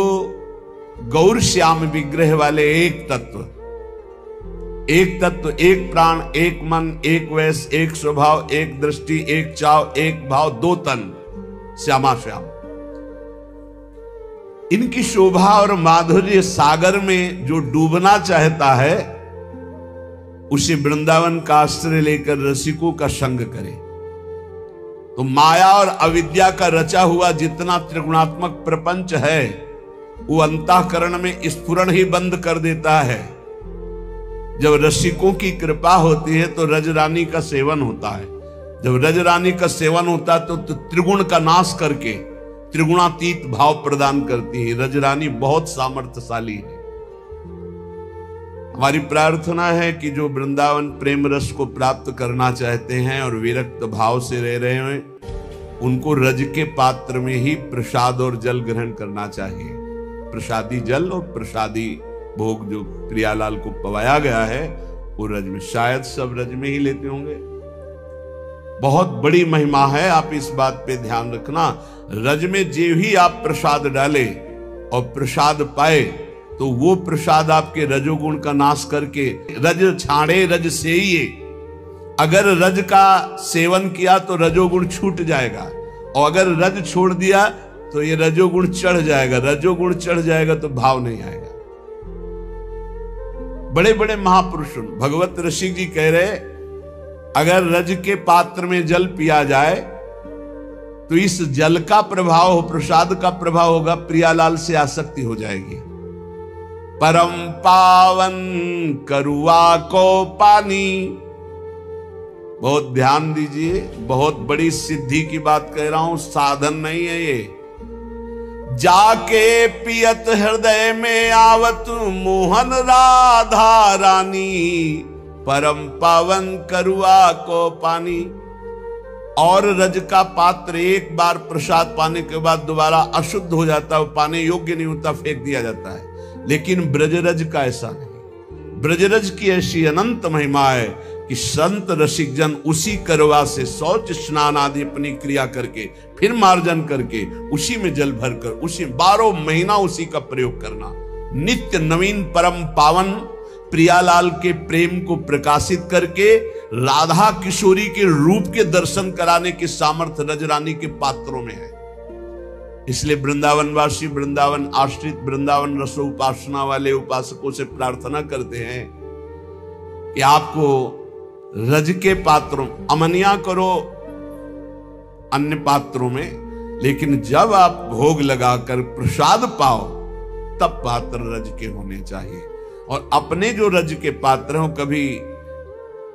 गौर श्याम विग्रह वाले एक तत्व, एक प्राण, एक मन, एक वैस, एक स्वभाव, एक दृष्टि, एक चाव, एक भाव, दो तन, श्यामा श्याम। इनकी शोभा और माधुर्य सागर में जो डूबना चाहता है उसे वृंदावन का आश्रय लेकर रसिकों का संग करे। तो माया और अविद्या का रचा हुआ जितना त्रिगुणात्मक प्रपंच है वो अंतःकरण में स्फुरण ही बंद कर देता है। जब रसिकों की कृपा होती है तो रजरानी का सेवन होता है। जब रजरानी का सेवन होता है तो त्रिगुण का नाश करके त्रिगुणातीत भाव प्रदान करती है। रजरानी बहुत सामर्थ्यशाली है। हमारी प्रार्थना है कि जो वृंदावन प्रेम रस को प्राप्त करना चाहते हैं और विरक्त भाव से रह रहे हैं उनको रज के पात्र में ही प्रसाद और जल ग्रहण करना चाहिए। प्रसादी जल और प्रसादी भोग जो प्रियालाल को पवाया गया है वो रज में, शायद सब रज में ही लेते होंगे। बहुत बड़ी महिमा है, आप इस बात पे ध्यान रखना। रज में जो ही आप प्रसाद डाले और प्रसाद पाए तो वो प्रसाद आपके रजोगुण का नाश करके रज छाड़े रज से ही। अगर रज का सेवन किया तो रजोगुण छूट जाएगा और अगर रज छोड़ दिया तो ये रजोगुण चढ़ जाएगा। रजोगुण चढ़ जाएगा तो भाव नहीं आएगा। बड़े बड़े महापुरुष भगवत ऋषि जी कह रहे अगर रज के पात्र में जल पिया जाए तो इस जल का प्रभाव, प्रसाद का प्रभाव होगा, प्रियालाल से आसक्ति हो जाएगी। परम पावन करुआ को पानी, बहुत ध्यान दीजिए, बहुत बड़ी सिद्धि की बात कह रहा हूं, साधन नहीं है ये। जाके पियत हृदय में आवत मोहन राधा रानी, परम पावन करुआ को पानी। और रज का पात्र एक बार प्रसाद पाने के बाद दोबारा अशुद्ध हो जाता है, पाने योग्य नहीं होता, फेंक दिया जाता है। लेकिन ब्रजरज का ऐसा नहीं। ब्रजरज की ऐसी अनंत महिमा है कि संत रसिक जन उसी करवा से शौच स्नान आदि अपनी क्रिया करके फिर मार्जन करके उसी में जल भरकर उसी 12 महीना उसी का प्रयोग करना। नित्य नवीन परम पावन प्रियालाल के प्रेम को प्रकाशित करके राधा किशोरी के रूप के दर्शन कराने के सामर्थ्य रजरानी के पात्रों में है। इसलिए वृंदावनवासी, वृंदावन आश्रित, वृंदावन रसो उपासना वाले उपासकों से प्रार्थना करते हैं कि आपको रज के पात्रों, अमनिया करो अन्य पात्रों में, लेकिन जब आप भोग लगाकर प्रसाद पाओ तब पात्र रज के होने चाहिए। और अपने जो रज के पात्र हो कभी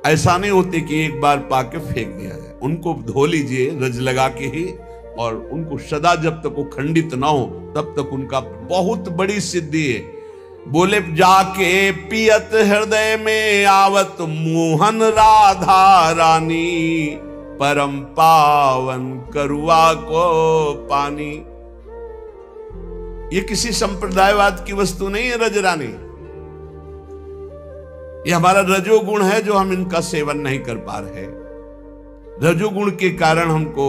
ऐसा नहीं होते कि एक बार पाके फेंक दिया जाए, उनको धो लीजिए रज लगा के ही, और उनको सदा जब तक वो खंडित ना हो तब तक उनका बहुत बड़ी सिद्धि है। बोले जाके पियत हृदय में आवत मोहन राधा रानी, परम पावन करुआ को पानी। ये किसी संप्रदायवाद की वस्तु नहीं है रजरानी, ये हमारा रजोगुण है जो हम इनका सेवन नहीं कर पा रहे। रजोगुण के कारण हमको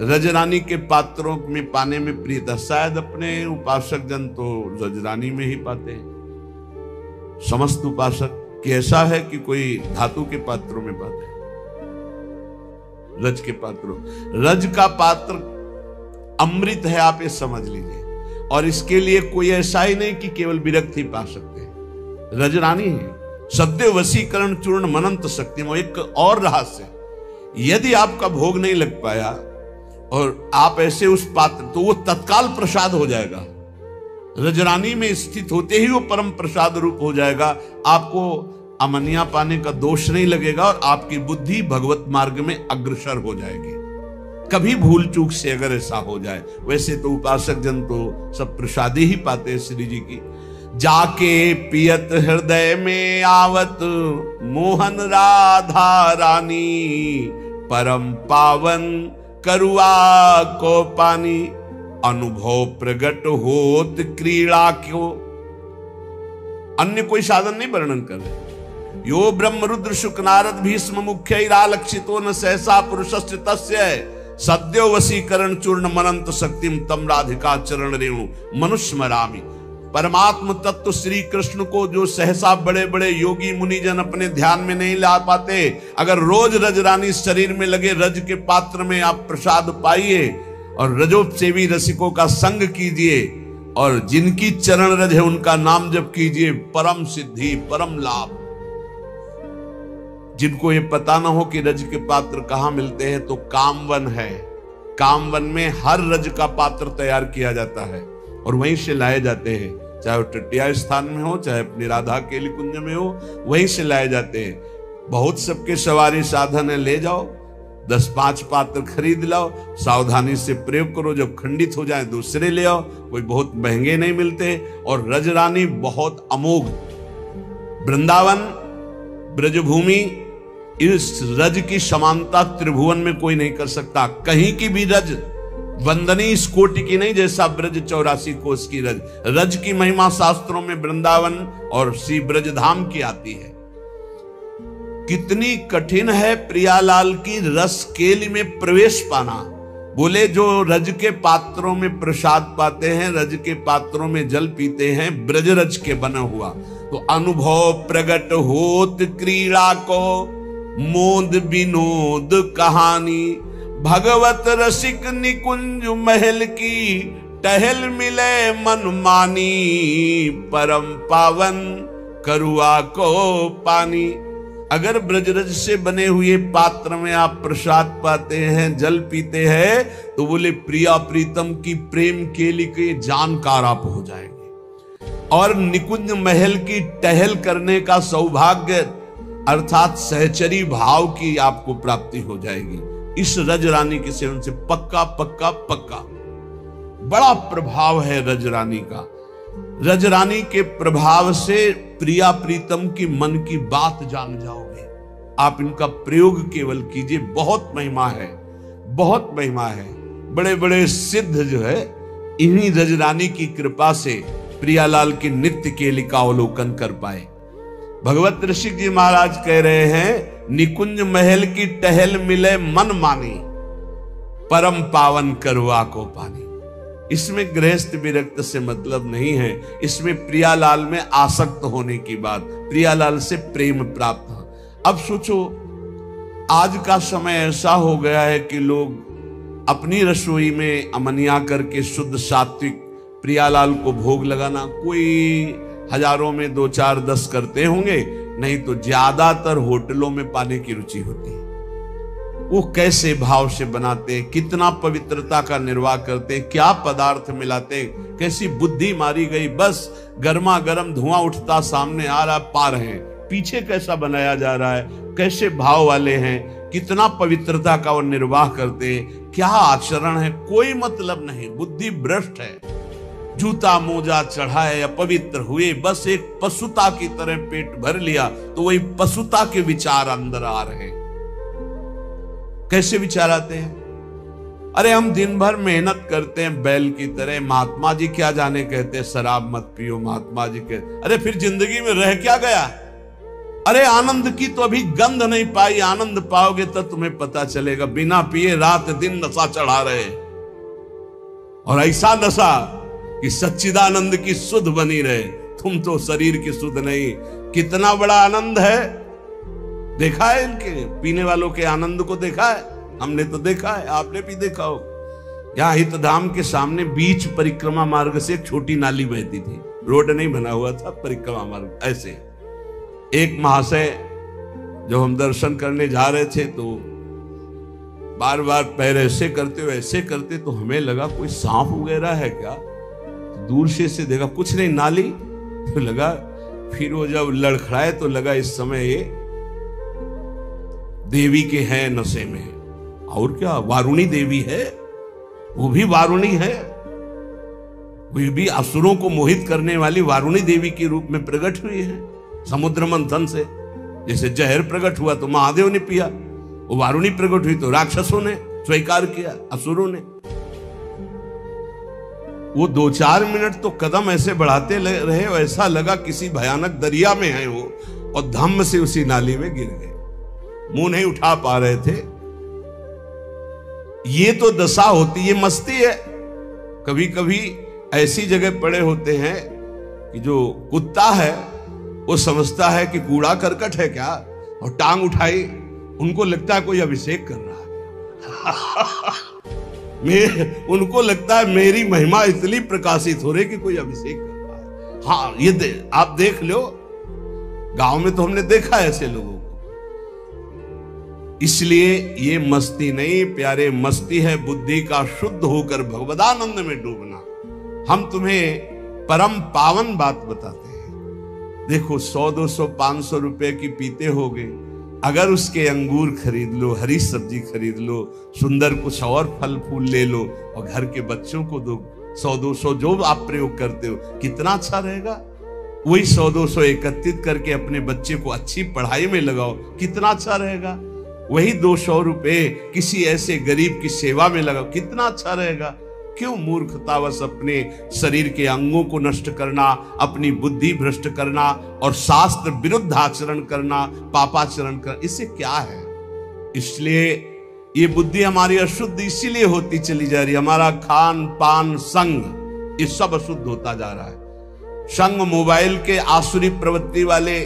रजरानी के पात्रों में पाने में प्रियता, शायद अपने उपासक जन तो रजरानी में ही पाते हैं। समस्त उपासक कि ऐसा है कि कोई धातु के पात्रों में पाते हैं, रज के पात्रों। रज का पात्र अमृत है, आप ये समझ लीजिए। और इसके लिए कोई ऐसा ही नहीं कि केवल विरक्त ही पा सकते हैं, रजरानी है। सद्य वशीकरण चूर्ण मनंत शक्ति में एक और रहस्य, यदि आपका भोग नहीं लग पाया और आप ऐसे उस पात्र, तो वो तत्काल प्रसाद हो जाएगा। रजरानी में स्थित होते ही वो परम प्रसाद रूप हो जाएगा। आपको अमनिया पाने का दोष नहीं लगेगा और आपकी बुद्धि भगवत मार्ग में अग्रसर हो जाएगी। कभी भूल चूक से अगर ऐसा हो जाए, वैसे तो उपासक जन तो सब प्रसादी ही पाते हैं श्री जी की। जाके पियत हृदय में आवत मोहन राधा रानी, परम पावन करुआ को पानी। अनुभव प्रगट होत क्रीड़ा क्यों, अन्य कोई साधन नहीं वर्णन कर रहे। यो ब्रह्म रुद्र शुक नारद भीष्म मुख्य लक्षितो न सहसा पुरुषस्य तस्य सद्यो वशीकरण चूर्ण मनंत शक्तिम तम राधिका चरण रेणु मनुष्य मरामी। परमात्म तत्व श्री कृष्ण को जो सहसा बड़े बड़े योगी मुनिजन अपने ध्यान में नहीं ला पाते, अगर रोज रजरानी शरीर में लगे रज के पात्र में आप प्रसाद पाइए और रजोपसेवी रसिकों का संग कीजिए और जिनकी चरण रज है उनका नाम जप कीजिए, परम सिद्धि परम लाभ। जिनको ये पता ना हो कि रज के पात्र कहां मिलते हैं, तो कामवन है, कामवन में हर रज का पात्र तैयार किया जाता है और वहीं से लाए जाते हैं, चाहे वो टटिया स्थान में हो चाहे अपनी राधा केली कुंज में हो, वहीं से लाए जाते हैं। बहुत सबके सवारी साधन है, ले जाओ 10-5 पात्र खरीद लाओ, सावधानी से प्रयोग करो, जब खंडित हो जाए दूसरे ले आओ, कोई बहुत महंगे नहीं मिलते। और रजरानी बहुत अमोघ, वृंदावन ब्रजभूमि, इस रज की समानता त्रिभुवन में कोई नहीं कर सकता। कहीं की भी रज वंदनीय इस कोटि की नहीं, जैसा ब्रज 84 कोस की रज। रज की महिमा शास्त्रों में वृंदावन और श्री ब्रजधाम की आती है। कितनी कठिन है प्रियालाल की रस केली में प्रवेश पाना। बोले जो रज के पात्रों में प्रसाद पाते हैं, रज के पात्रों में जल पीते हैं, ब्रज रज के बना हुआ, तो अनुभव प्रगट होत क्रीड़ा को मोद विनोद कहानी। भगवत रसिक निकुंज महल की टहल मिले मन मानी। परम पावन करुआ को पानी। अगर ब्रजरज से बने हुए पात्र में आप प्रसाद पाते हैं, जल पीते हैं, तो बोले प्रिया प्रीतम की प्रेम केली के जानकार आप हो जाएंगे। और निकुंज महल की टहल करने का सौभाग्य अर्थात सहचरी भाव की आपको प्राप्ति हो जाएगी। इस रजरानी के सेवन से पक्का पक्का पक्का। बड़ा प्रभाव है रजरानी का। रजरानी के प्रभाव से प्रिया प्रीतम की मन की बात जान जाओगे। आप इनका प्रयोग केवल कीजिए, बहुत महिमा है, बहुत महिमा है। बड़े बड़े सिद्ध जो है इन्हीं रजरानी की कृपा से प्रियालाल के नित्य केली का अवलोकन कर पाए। भगवत ऋषि जी महाराज कह रहे हैं, निकुंज महल की टहल मिले मन मानी, परम पावन करुआ को पानी। इसमें गृहस्थ विरक्त से मतलब नहीं है, इसमें प्रियालाल में आसक्त होने की बात, प्रियालाल से प्रेम प्राप्त हो। अब सोचो, आज का समय ऐसा हो गया है कि लोग अपनी रसोई में अमनिया करके शुद्ध सात्विक प्रियालाल को भोग लगाना, कोई हजारों में 2, 4, 10 करते होंगे, नहीं तो ज्यादातर होटलों में पाने की रुचि होती है। वो कैसे भाव से बनाते हैं, कितना पवित्रता का निर्वाह करते हैं, क्या पदार्थ मिलाते हैं, कैसी बुद्धि मारी गई। बस गर्मा गर्म धुआं उठता सामने आ रहा, पा रहे हैं, पीछे कैसा बनाया जा रहा है, कैसे भाव वाले हैं, कितना पवित्रता का वो निर्वाह करते हैं, क्या आचरण है, कोई मतलब नहीं। बुद्धि भ्रष्ट है। जूता मोजा चढ़ाए अपवित्र हुए, बस एक पशुता की तरह पेट भर लिया, तो वही पशुता के विचार अंदर आ रहे हैं। कैसे विचार आते हैं? अरे हम दिन भर मेहनत करते हैं बैल की तरह, महात्मा जी क्या जाने कहते हैं शराब मत पियो, महात्मा जी कहते, अरे फिर जिंदगी में रह क्या गया? अरे आनंद की तो अभी गंध नहीं पाई, आनंद पाओगे तो तुम्हें पता चलेगा। बिना पिए रात दिन नशा चढ़ा रहे, और ऐसा नशा कि सच्चिदानंद की सुध बनी रहे। तुम तो शरीर की सुध नहीं। कितना बड़ा आनंद है, देखा है इनके पीने वालों के आनंद को देखा है? हमने तो देखा है, आपने भी देखा हो। यहाँ हितधाम के सामने बीच परिक्रमा मार्ग से एक छोटी नाली बहती थी, रोड नहीं बना हुआ था, परिक्रमा मार्ग। ऐसे एक महाशय जब हम दर्शन करने जा रहे थे तो बार बार पैर ऐसे करते तो हमें लगा कोई सांप वगैरह है क्या। दूर से देखा कुछ नहीं, नाली, तो लगा। फिर वो जब लड़खड़ाए तो लगा इस समय ये देवी के हैं नशे में। और क्या, वारुणी देवी है, वो भी वारुणी है, वो भी असुरों को मोहित करने वाली वारुणी देवी के रूप में प्रकट हुई है समुद्र मंथन से। जैसे जहर प्रकट हुआ तो महादेव ने पिया, वो वारुणी प्रकट हुई तो राक्षसों ने स्वीकार किया, असुरों ने। वो 2-4 मिनट तो कदम ऐसे बढ़ाते रहे, ऐसा लगा किसी भयानक दरिया में है वो, और धम्म से उसी नाली में गिर गए। मुंह नहीं उठा पा रहे थे। ये तो दशा होती, ये मस्ती है। कभी कभी ऐसी जगह पड़े होते हैं कि जो कुत्ता है वो समझता है कि कूड़ा करकट है क्या, और टांग उठाई, उनको लगता है कोई अभिषेक कर रहा है। उनको लगता है मेरी महिमा इतनी प्रकाशित हो रही कि कोई अभिषेक कर रहा है। हाँ, ये आप देख लो, गांव में तो हमने देखा है ऐसे लोगों को। इसलिए ये मस्ती नहीं प्यारे, मस्ती है बुद्धि का शुद्ध होकर भगवदानंद में डूबना। हम तुम्हें परम पावन बात बताते हैं। देखो 100, 200, 500 रुपए की पीते होगे, अगर उसके अंगूर खरीद लो, हरी सब्जी खरीद लो, सुंदर कुछ और फल फूल ले लो और घर के बच्चों को दो, 100, 200 जो आप प्रयोग करते हो, कितना अच्छा रहेगा। वही 100, 200 एकत्रित करके अपने बच्चे को अच्छी पढ़ाई में लगाओ, कितना अच्छा रहेगा। वही 200 रुपए किसी ऐसे गरीब की सेवा में लगाओ, कितना अच्छा रहेगा। क्यों मूर्खतावश अपने शरीर के अंगों को नष्ट करना, अपनी बुद्धि भ्रष्ट करना और शास्त्र विरुद्ध आचरण करना, पापाचरण करना, इससे क्या है। इसलिए ये बुद्धि हमारी अशुद्ध इसीलिए होती चली जा रही है। हमारा खान पान संग ये सब अशुद्ध होता जा रहा है। संग मोबाइल के आसुरी प्रवृत्ति वाले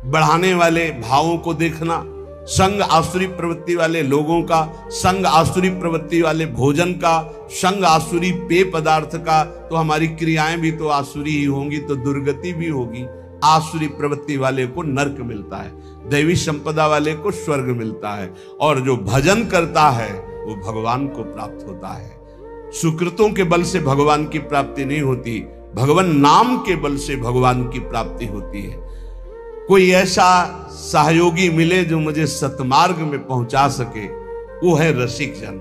बढ़ाने वाले भावों को देखना, संग आसुरी प्रवृत्ति वाले लोगों का, संग आसुरी प्रवृत्ति वाले भोजन का, संग आसुरी पेय पदार्थ का, तो हमारी क्रियाएं भी तो आसुरी ही होंगी, तो दुर्गति भी होगी। आसुरी प्रवृत्ति वाले को नरक मिलता है, दैवी संपदा वाले को स्वर्ग मिलता है, और जो भजन करता है वो भगवान को प्राप्त होता है। सुकृतों के बल से भगवान की प्राप्ति नहीं होती, भगवान नाम के बल से भगवान की प्राप्ति होती है। कोई ऐसा सहयोगी मिले जो मुझे सतमार्ग में पहुंचा सके, वो है रसिक जन।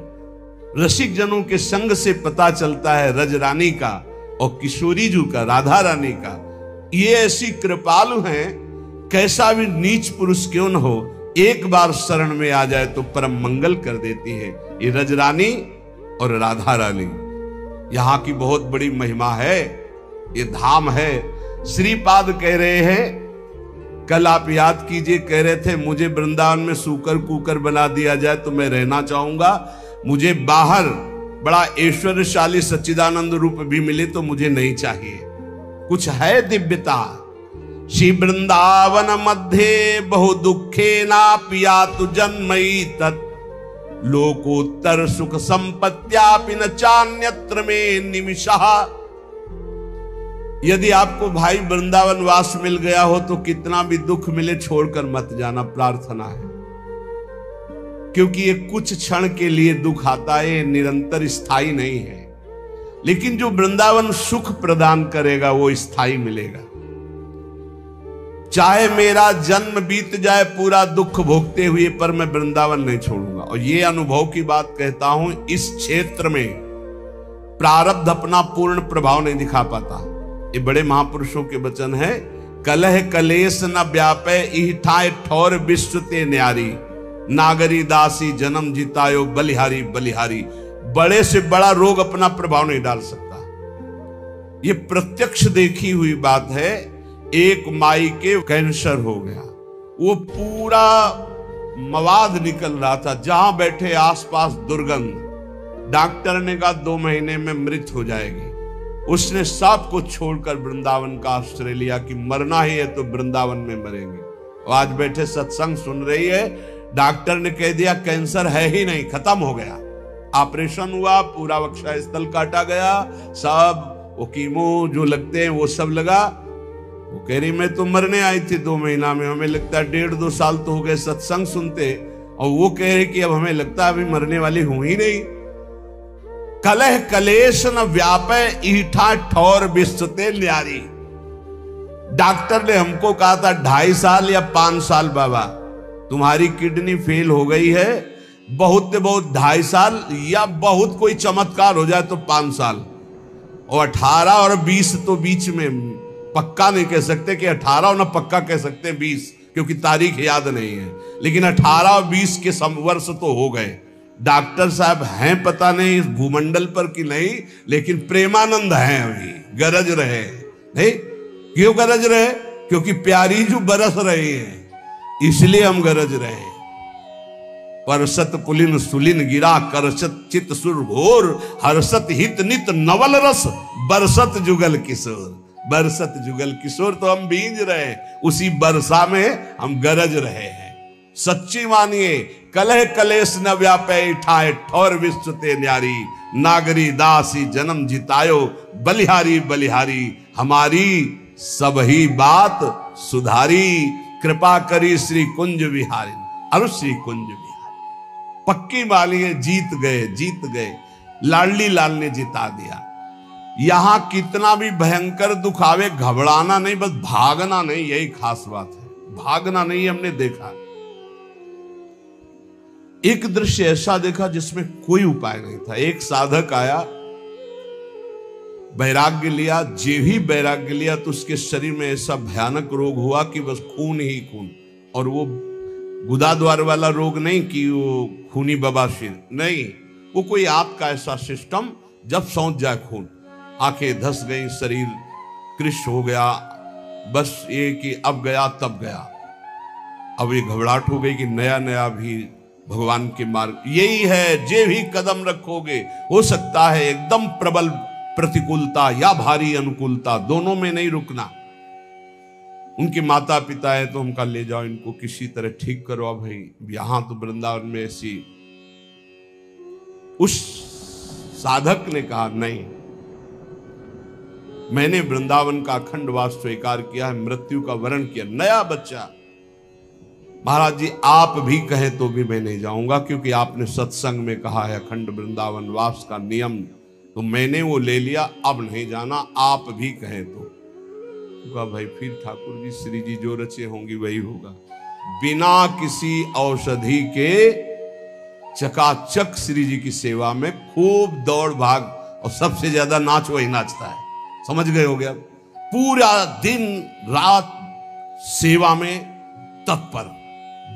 रसिक जनों के संग से पता चलता है रज रानी का और किशोरी जू का, राधा रानी का। ये ऐसी कृपालु हैं, कैसा भी नीच पुरुष क्यों न हो, एक बार शरण में आ जाए तो परम मंगल कर देती है। ये रज रानी और राधा रानी, यहां की बहुत बड़ी महिमा है, ये धाम है। श्रीपाद कह रहे हैं, कल आप याद कीजिए, कह रहे थे मुझे वृंदावन में सूकर कुकर बना दिया जाए तो मैं रहना चाहूंगा, मुझे बाहर बड़ा ऐश्वर्यशाली सच्चिदानंद रूप भी मिले तो मुझे नहीं चाहिए। कुछ है दिव्यता। श्री वृंदावन मध्य बहु दुखे ना पिया तु जन्मई तत्, लोकोत्तर सुख संपत्त्यापि न चान्यत्र में निमिषः। यदि आपको भाई वृंदावन वास मिल गया हो तो कितना भी दुख मिले छोड़कर मत जाना, प्रार्थना है। क्योंकि ये कुछ क्षण के लिए दुख आता है, निरंतर स्थायी नहीं है। लेकिन जो वृंदावन सुख प्रदान करेगा वो स्थायी मिलेगा। चाहे मेरा जन्म बीत जाए पूरा दुख भोगते हुए, पर मैं वृंदावन नहीं छोड़ूंगा। और ये अनुभव की बात कहता हूं, इस क्षेत्र में प्रारब्ध अपना पूर्ण प्रभाव नहीं दिखा पाता। ये बड़े महापुरुषों के वचन है, कलह कलेश न व्यापे इठाए ठौर विश्व ते न्यारी, नागरी दासी जन्म जितायो बलिहारी बलिहारी। बड़े से बड़ा रोग अपना प्रभाव नहीं डाल सकता। ये प्रत्यक्ष देखी हुई बात है। एक माई के कैंसर हो गया, वो पूरा मवाद निकल रहा था, जहां बैठे आसपास दुर्गंध। डॉक्टर ने कहा 2 महीने में मृत हो जाएगी। उसने सब कुछ छोड़कर वृंदावन का आश्रय लिया कि मरना ही है तो वृंदावन में मरेंगे। और आज बैठे सत्संग सुन रही है, डॉक्टर ने कह दिया कैंसर है ही नहीं, खत्म हो गया। ऑपरेशन हुआ, पूरा वक्षा स्थल काटा गया, सब वो कीमो जो लगते हैं वो सब लगा। वो कह रही मैं तो मरने आई थी 2 महीना में, हमें लगता है 1.5-2 साल तो हो गए सत्संग सुनते, और वो कह रहे कि अब हमें लगता है अभी मरने वाली हूं ही नहीं। कलह कलेश न व्यापे ईठा ठौर विश्वते न्यारी। डॉक्टर ने हमको कहा था 2.5 साल या 5 साल बाबा तुम्हारी किडनी फेल हो गई है, बहुत 2.5 साल, या बहुत कोई चमत्कार हो जाए तो 5 साल। और 18 और 20 तो बीच में पक्का नहीं कह सकते कि 18 और ना पक्का कह सकते 20, क्योंकि तारीख याद नहीं है, लेकिन 18 और 20 के वर्ष तो हो गए। डॉक्टर साहब हैं पता नहीं इस भूमंडल पर कि नहीं, लेकिन प्रेमानंद हैं अभी, गरज रहे नहीं। क्यों गरज रहे? क्योंकि प्यारी जो बरस रही है, इसलिए हम गरज रहे। परसत पुलिन सुलिन गिरा करसत चित सुर घोर हर्षत हित नित नवल रस बरसत जुगल किशोर। बरसत जुगल किशोर तो हम भींज रहे हैं, उसी बरसा में हम गरज रहे हैं। सच्ची मानिए कलह कलेश न व्यापे ठाए ठौर विश्व ते न्यारी नागरी दासी जन्म जितायो बलिहारी बलिहारी हमारी सबही बात सुधारी कृपा करी श्री कुंज विहारी अरु श्री कुंज विहारी। पक्की मानिए जीत गए लाडली लाल ने जिता दिया। यहां कितना भी भयंकर दुख आवे घबराना नहीं, बस भागना नहीं, यही खास बात है। भागना नहीं, हमने देखा एक दृश्य ऐसा देखा जिसमें कोई उपाय नहीं था। एक साधक आया, वैराग्य लिया, जे ही वैराग्य लिया तो उसके शरीर में ऐसा भयानक रोग हुआ कि बस खून ही खून। और वो गुदाद्वार वाला रोग नहीं कि वो खूनी बवासीर नहीं, वो कोई आपका ऐसा सिस्टम जब सौंध जाए खून, आंखें धस गई, शरीर कृश हो गया, बस ये कि अब गया तब गया। अब ये घबराहट हो गई कि नया नया भी भगवान के मार्ग यही है, जे भी कदम रखोगे हो सकता है एकदम प्रबल प्रतिकूलता या भारी अनुकूलता, दोनों में नहीं रुकना। उनके माता पिता है तो उनका ले जाओ, इनको किसी तरह ठीक करो। अब भाई यहां तो वृंदावन में ऐसी, उस साधक ने कहा नहीं, मैंने वृंदावन का अखंड वास स्वीकार किया है, मृत्यु का वरण किया, नया बच्चा। महाराज जी आप भी कहें तो भी मैं नहीं जाऊंगा, क्योंकि आपने सत्संग में कहा है अखंड वृंदावन वास का नियम, तो मैंने वो ले लिया, अब नहीं जाना, आप भी कहें तो। कहा भाई फिर ठाकुर जी श्री जी जो रचे होंगी वही होगा। बिना किसी औषधि के चकाचक श्री जी की सेवा में खूब दौड़ भाग, और सबसे ज्यादा नाच वही नाचता है, समझ गए हो गया। पूरा दिन रात सेवा में तत्पर,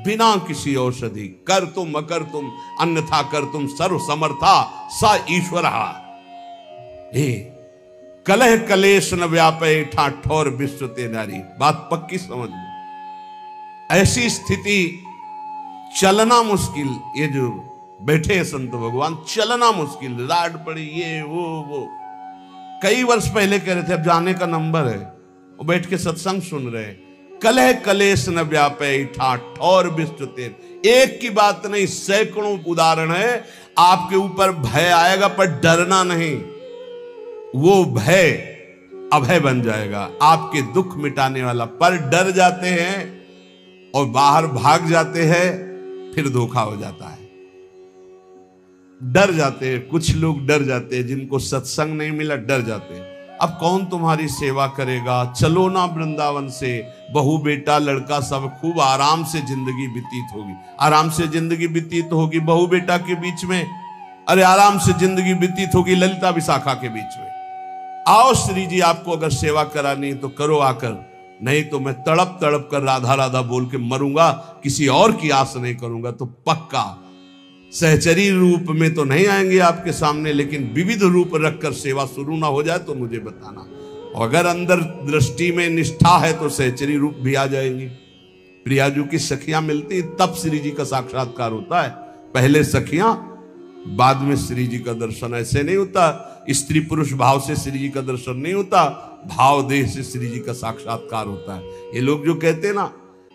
बिना किसी औषधि, कर तुम अकर तुम अन्यथा कर तुम सर्व समर्था सा ईश्वर। कलह कलेश न व्यापे ठाठौर विश्व ते नारी, बात पक्की समझ लो। ऐसी स्थिति चलना मुश्किल, ये जो बैठे हैं संत भगवान, चलना मुश्किल, राड पड़ी ये वो। कई वर्ष पहले कह रहे थे, अब जाने का नंबर है, वो बैठ के सत्संग सुन रहे हैं। कलह कलेश न व्यापे ठाठौर विश्व ते, एक की बात नहीं सैकड़ों उदाहरण है। आपके ऊपर भय आएगा पर डरना नहीं, वो भय अभय बन जाएगा, आपके दुख मिटाने वाला। पर डर जाते हैं और बाहर भाग जाते हैं, फिर धोखा हो जाता है। डर जाते हैं, कुछ लोग डर जाते हैं, जिनको सत्संग नहीं मिला डर जाते हैं। अब कौन तुम्हारी सेवा करेगा, चलो ना वृंदावन से, बहू बेटा लड़का सब खूब आराम से जिंदगी व्यतीत होगी। आराम से जिंदगी व्यतीत होगी बहू बेटा के बीच में, अरे आराम से जिंदगी व्यतीत होगी ललिता विशाखा के बीच में। आओ श्री जी आपको अगर सेवा करानी तो करो आकर, नहीं तो मैं तड़प तड़प कर राधा राधा बोल के मरूंगा, किसी और की आस नहीं करूंगा। तो पक्का सहचरी रूप में तो नहीं आएंगे आपके सामने, लेकिन विविध रूप रखकर सेवा शुरू ना हो जाए तो मुझे बताना। और अगर अंदर दृष्टि में निष्ठा है तो सहचरी रूप भी आ जाएंगी। प्रियाजू की सखियां मिलती तब श्री जी का साक्षात्कार होता है, पहले सखियां बाद में श्री जी का दर्शन। ऐसे नहीं होता, स्त्री पुरुष भाव से श्री जी का दर्शन नहीं होता, भाव देह से श्री जी का साक्षात्कार होता है। ये लोग जो कहते हैं ना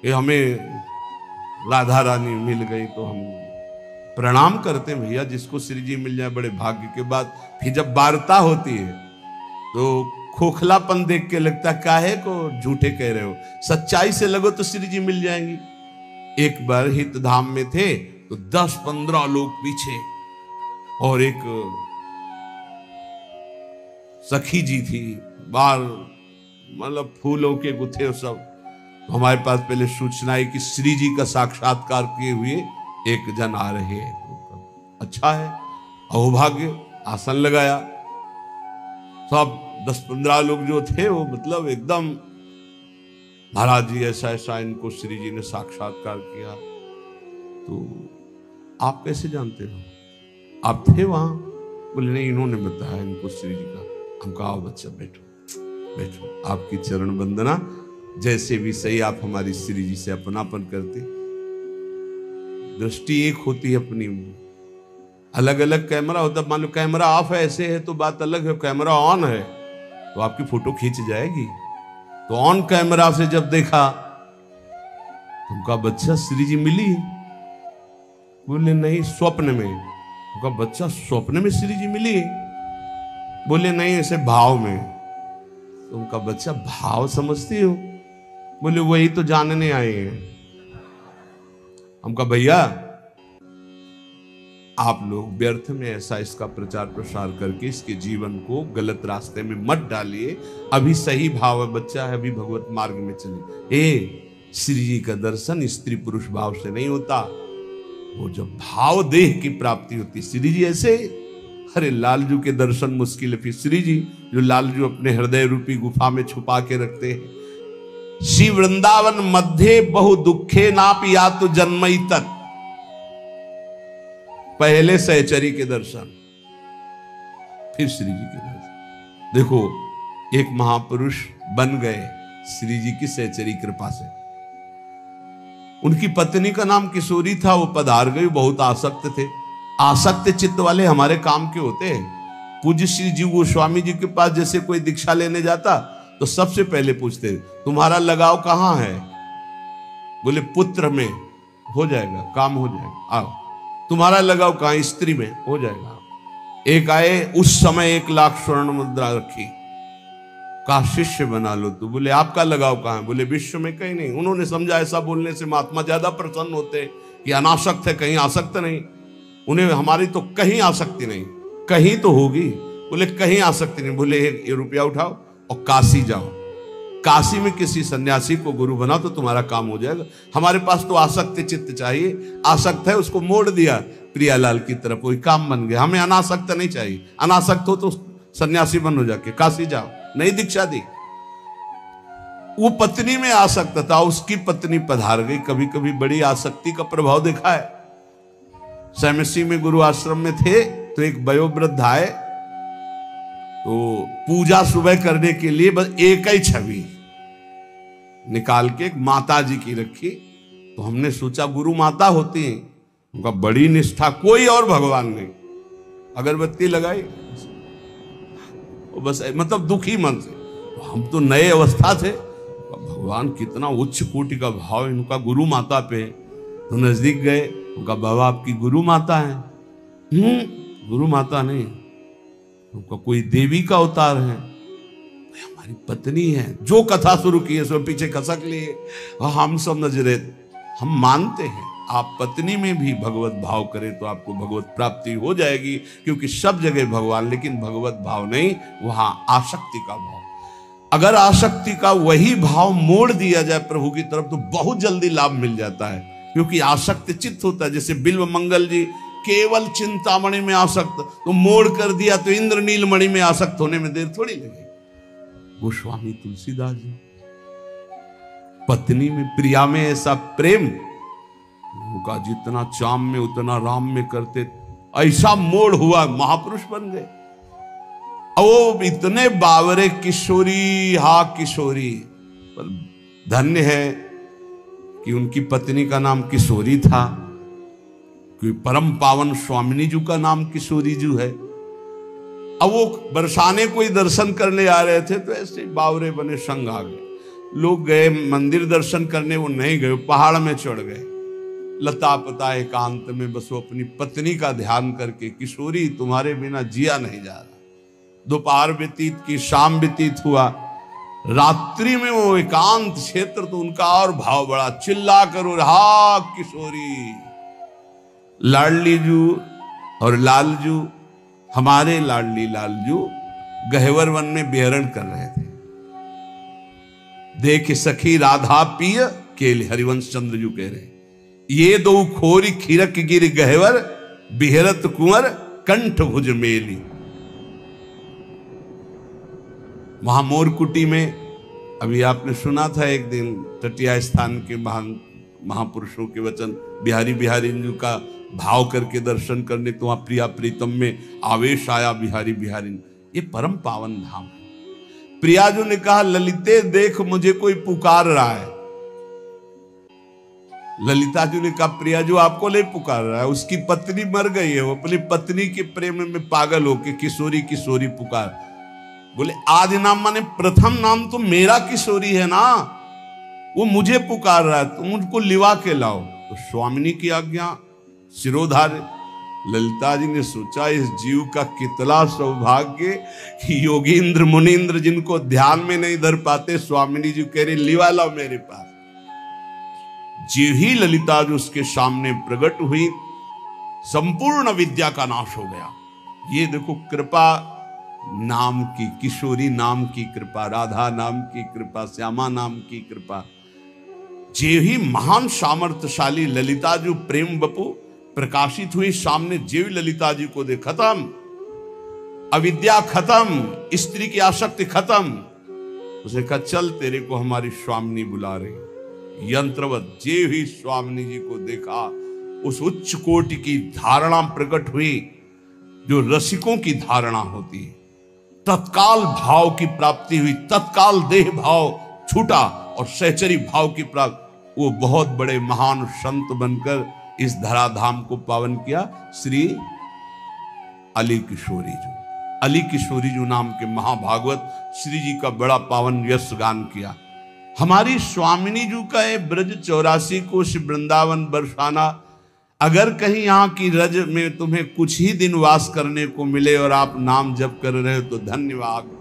कि हमें राधा रानी मिल गई, तो हम प्रणाम करते हैं भैया, जिसको श्री जी मिल जाए बड़े भाग्य के बाद। फिर जब वार्ता होती है तो खोखलापन देख के लगता काहे को झूठे कह रहे हो, सच्चाई से लगो तो श्री जी मिल जाएंगी। एक बार हित धाम में थे तो 10-15 लोग पीछे, और एक सखी जी थी, बाल मतलब फूलों के गुथे सब। हमारे पास पहले सूचना है कि श्री जी का साक्षात्कार किए हुए एक जन आ रहे हैं। अच्छा है, अहोभाग्य, आसन लगाया। सब 10-15 लोग जो थे वो मतलब एकदम, महाराज जी ऐसा ऐसा इनको श्री जी ने साक्षात्कार किया। तो आप कैसे जानते हो, आप थे वहां? बोले नहीं, इन्होंने बताया इनको श्री जी का। हम कहा बच्चा बैठो बैठो, आपकी चरण वंदना, जैसे भी सही आप हमारी श्री जी से अपनापन करते। दृष्टि एक होती है अपनी, अलग अलग कैमरा होता है। मान लो कैमरा ऑफ है ऐसे है तो बात अलग है, कैमरा ऑन है तो आपकी फोटो खींच जाएगी। तो ऑन कैमरा से जब देखा तुमका बच्चा श्री जी मिली, बोले नहीं स्वप्न में। उनका बच्चा स्वप्न में श्री जी मिली, बोले नहीं ऐसे भाव में। तो उनका बच्चा भाव समझती हो, बोले वही तो जानने आए हैं। हमका भैया आप लोग व्यर्थ में ऐसा इसका प्रचार प्रसार करके इसके जीवन को गलत रास्ते में मत डालिए। अभी सही भाव है, बच्चा है, अभी भगवत मार्ग में चलिए। श्री जी का दर्शन स्त्री पुरुष भाव से नहीं होता, वो जब भाव देह की प्राप्ति होती। श्री जी ऐसे, अरे लालजू के दर्शन मुश्किल है, फिर श्री जी जो लालजू अपने हृदय रूपी गुफा में छुपा के रखते हैं। श्री वृंदावन मध्य बहु दुखे नापि या तो जन्मई तत्, पहले सहचरी के दर्शन, फिर श्री जी के दर्शन। देखो एक महापुरुष बन गए श्री जी की सहचरी कृपा से। उनकी पत्नी का नाम किशोरी था, वो पधार गई, बहुत आसक्त थे। आसक्त चित्त वाले हमारे काम के होते हैं। पूज्य श्री जी गोस्वामी जी के पास जैसे कोई दीक्षा लेने जाता तो सबसे पहले पूछते तुम्हारा लगाव कहां है, बोले पुत्र में, हो जाएगा काम हो जाएगा, आओ। तुम्हारा लगाव कहां, स्त्री में, हो जाएगा। एक आए, उस समय 1 लाख स्वर्ण मुद्रा रखी, कहा शिष्य बना लो। तो बोले आपका लगाव कहां है, बोले विश्व में कहीं नहीं। उन्होंने समझा ऐसा बोलने से महात्मा ज्यादा प्रसन्न होते कि अनासक्त है, कहीं आसक्त नहीं। उन्हें हमारी तो कहीं आसक्ति नहीं, कहीं तो होगी। बोले कहीं आसक्ति नहीं। बोले ये रुपया उठाओ और काशी जाओ, काशी में किसी सन्यासी को गुरु बनाओ तो तुम्हारा काम हो जाएगा। हमारे पास तो आसक्त चित्त चाहिए, आसक्त है उसको मोड़ दिया प्रियालाल की तरफ, वही काम बन गया। हमें अनासक्त नहीं चाहिए, अनासक्त हो तो सन्यासी बनो, जाके काशी जाओ, नई दीक्षा दी। वो पत्नी में आसक्त था, उसकी पत्नी पधार गई। कभी कभी बड़ी आसक्ति का प्रभाव देखा है। सैमसी में गुरु आश्रम में थे तो एक वयोवृद्ध आए, तो पूजा सुबह करने के लिए बस एक ही छवि निकाल के एक माता जी की रखी। तो हमने सोचा गुरु माता होती हैं, उनका बड़ी निष्ठा, कोई और भगवान नहीं। अगरबत्ती लगाई, बस मतलब दुखी मन से। तो हम तो नए अवस्था थे, भगवान कितना उच्च कोटि का भाव इनका गुरु माता पे। तो नजदीक गए, उनका बाबा आपकी गुरु माता है। गुरु माता नहीं, उनका कोई देवी का अवतार है, हमारी पत्नी है। जो कथा शुरू की है सो पीछे खसक लिए। हम सब नजरे, हम मानते हैं आप पत्नी में भी भगवत भाव करें तो आपको भगवत प्राप्ति हो जाएगी, क्योंकि सब जगह भगवान, लेकिन भगवत भाव नहीं, वहां आसक्ति का भाव। अगर आसक्ति का वही भाव मोड़ दिया जाए प्रभु की तरफ तो बहुत जल्दी लाभ मिल जाता है, क्योंकि आसक्त चित्त होता है। जैसे बिल्व मंगल जी केवल चिंतामणि में आसक्त, तो मोड़ कर दिया तो इंद्रनील मणि में आसक्त होने में देर थोड़ी लगी। गोस्वामी तुलसीदास जी, पत्नी में, प्रिया में ऐसा प्रेम, उनका जितना चाम में उतना राम में करते, ऐसा मोड़ हुआ, महापुरुष बन गए। वो इतने बावरे किशोरी, हा किशोरी, पर धन्य है कि उनकी पत्नी का नाम किशोरी था, क्योंकि परम पावन स्वामिनी जी का नाम किशोरी जी है। अब वो बरसाने कोई दर्शन करने आ रहे थे तो ऐसे बावरे बने संग आ गए। लोग गए मंदिर दर्शन करने, वो नहीं गए, पहाड़ में चढ़ गए। लता पता एकांत में बस वो अपनी पत्नी का ध्यान करके, किशोरी तुम्हारे बिना जिया नहीं जा रहा। दोपहर व्यतीत की, शाम व्यतीत हुआ, रात्रि में वो एकांत क्षेत्र, तो उनका और भाव बड़ा, चिल्ला करो हा किशोरी। लाडली जू और लालजू, हमारे लाडली लालजू गहवर वन में विहरण कर रहे थे। देख सखी राधा पिय केले, हरिवंश चंद्र जू कह रहे, ये दो खोरी खीरक गिर गहवर, बिहरत कुंवर कंठ भुज मेली। वहां मोरकुटी में, अभी आपने सुना था एक दिन तटिया स्थान के महापुरुषों के वचन, बिहारी बिहारी जी का भाव करके दर्शन करने, तो वहां प्रिया प्रीतम में आवेश आया बिहारी बिहारी। ये परम पावन धाम है। प्रियाजू ने कहा ललिते देख मुझे कोई पुकार रहा है। ललिता जी ने कहा प्रिया जो आपको नहीं पुकार रहा है, उसकी पत्नी मर गई है, वो अपनी पत्नी के प्रेम में पागल होके किशोरी किशोरी पुकार। बोले आदि नाम माने प्रथम नाम तो मेरा किशोरी है ना, वो मुझे पुकार रहा है, तुम उनको लिवा के लाओ। तो स्वामिनी की आज्ञा सिरोधार्य। ललिता जी ने सोचा इस जीव का कितना सौभाग्य कि योगींद्र मुनींद्र जिनको ध्यान में नहीं धर पाते, स्वामिनी जी कह रही लिवा लाओ मेरे पास। जी ही ललिता जी उसके सामने प्रकट हुई, संपूर्ण विद्या का नाश हो गया। ये देखो कृपा नाम की, किशोरी नाम की कृपा, राधा नाम की कृपा, श्यामा नाम की कृपा। जे ही महान सामर्थ्यशाली ललिता जी प्रेम बपू प्रकाशित हुई सामने, जीव ललिता जी को देख खत्म, अविद्या खत्म, स्त्री की आसक्ति खत्म। उसने कहा चल तेरे को हमारी स्वामिनी बुला रही। यंत्रवत जीव ही स्वामिनी जी को देखा, उस उच्च कोटि की धारणा प्रकट हुई जो रसिकों की धारणा होती है। तत्काल भाव की प्राप्ति हुई, तत्काल देह भाव छूटा और सहचरी भाव की प्राप्ति। वो बहुत बड़े महान संत बनकर इस धराधाम को पावन किया। श्री अली किशोरी जी, अली किशोरी जी नाम के महाभागवत श्री जी का बड़ा पावन यश गान किया। हमारी स्वामिनी जी का है ब्रज 84 कोश वृंदावन बरसाना। अगर कहीं यहाँ की रज में तुम्हें कुछ ही दिन वास करने को मिले और आप नाम जप कर रहे हो तो धन्यवाद।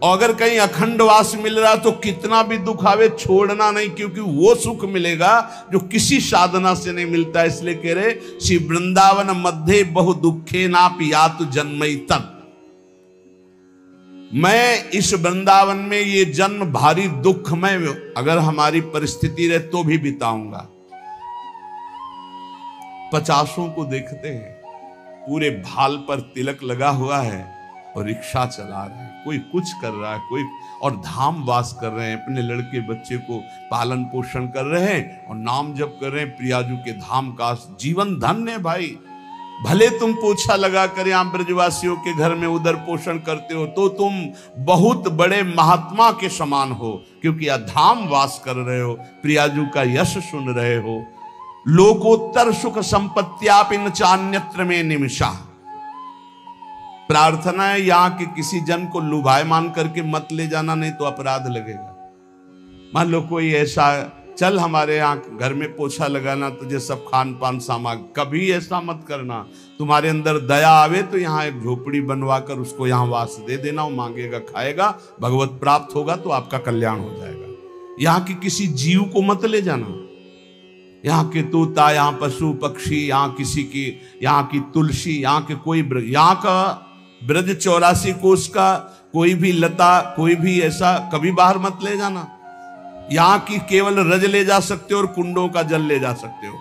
और अगर कहीं अखंड वास मिल रहा तो कितना भी दुख आवे छोड़ना नहीं, क्योंकि वो सुख मिलेगा जो किसी साधना से नहीं मिलता। इसलिए कह रहे श्री वृंदावन मध्य बहु दुखे ना पियात जन्मई तक। मैं इस वृंदावन में ये जन्म भारी दुख में अगर हमारी परिस्थिति रहे तो भी बिताऊंगा। 50 को देखते हैं पूरे भाल पर तिलक लगा हुआ है और रिक्शा चला रहे हैं, कोई कुछ कर रहा है, कोई और धाम वास कर रहे हैं, अपने लड़के बच्चे को पालन पोषण कर रहे हैं और नाम जप कर रहे हैं प्रियाजू के धाम का। जीवन धन्य भाई। भले तुम पोछा लगा कर यहाँ ब्रजवासियों के घर में उधर पोषण करते हो तो तुम बहुत बड़े महात्मा के समान हो, क्योंकि यह धाम वास कर रहे हो, प्रियाजू का यश सुन रहे हो। लोकोत्तर सुख संपत्त्यापिन चान्यत्र में निमिषा। प्रार्थना है यहाँ के किसी जन को लुभायमान करके मत ले जाना, नहीं तो अपराध लगेगा। मान लो कोई ऐसा चल हमारे यहाँ घर में पोछा लगाना, तुझे सब खान पान सामान, कभी ऐसा मत करना। तुम्हारे अंदर दया आवे तो यहाँ एक झोपड़ी बनवा कर उसको यहाँ वास दे देना, वो मांगेगा खाएगा, भगवत प्राप्त होगा तो आपका कल्याण हो जाएगा। यहाँ की किसी जीव को मत ले जाना। यहाँ के तोता, यहाँ पशु पक्षी, यहाँ किसी की, यहाँ की तुलसी, यहाँ के कोई यहाँ का ब्रज 84 कोष का कोई भी लता, कोई भी ऐसा कभी बाहर मत ले जाना। यहाँ की केवल रज ले जा सकते हो और कुंडों का जल ले जा सकते हो।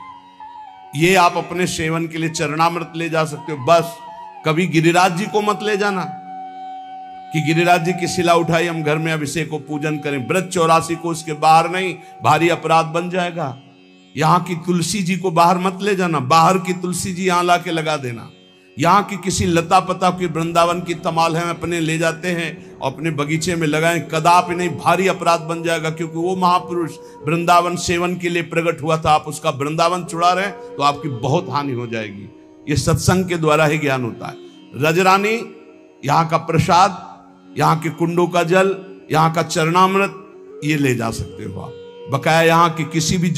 ये आप अपने सेवन के लिए चरणामृत ले जा सकते हो, बस। कभी गिरिराज जी को मत ले जाना कि गिरिराज जी की शिला उठाई हम घर में अभिषेक को पूजन करें। ब्रज 84 कोष के बाहर नहीं, भारी अपराध बन जाएगा। यहाँ की तुलसी जी को बाहर मत ले जाना, बाहर की तुलसी जी यहाँ ला के लगा देना। यहाँ की किसी लता पता की वृंदावन की तमाल है अपने ले जाते हैं और अपने बगीचे में लगाएं, कदापि नहीं, भारी अपराध बन जाएगा। क्योंकि वो महापुरुष वृंदावन सेवन के लिए प्रकट हुआ था, आप उसका वृंदावन चुरा रहे हैं तो आपकी बहुत हानि हो जाएगी। ये सत्संग के द्वारा ही ज्ञान होता है। रजरानी, यहाँ का प्रसाद, यहाँ के कुंडों का जल, यहाँ का चरणामृत, ये ले जा सकते हो आप। बकाया यहाँ की किसी भी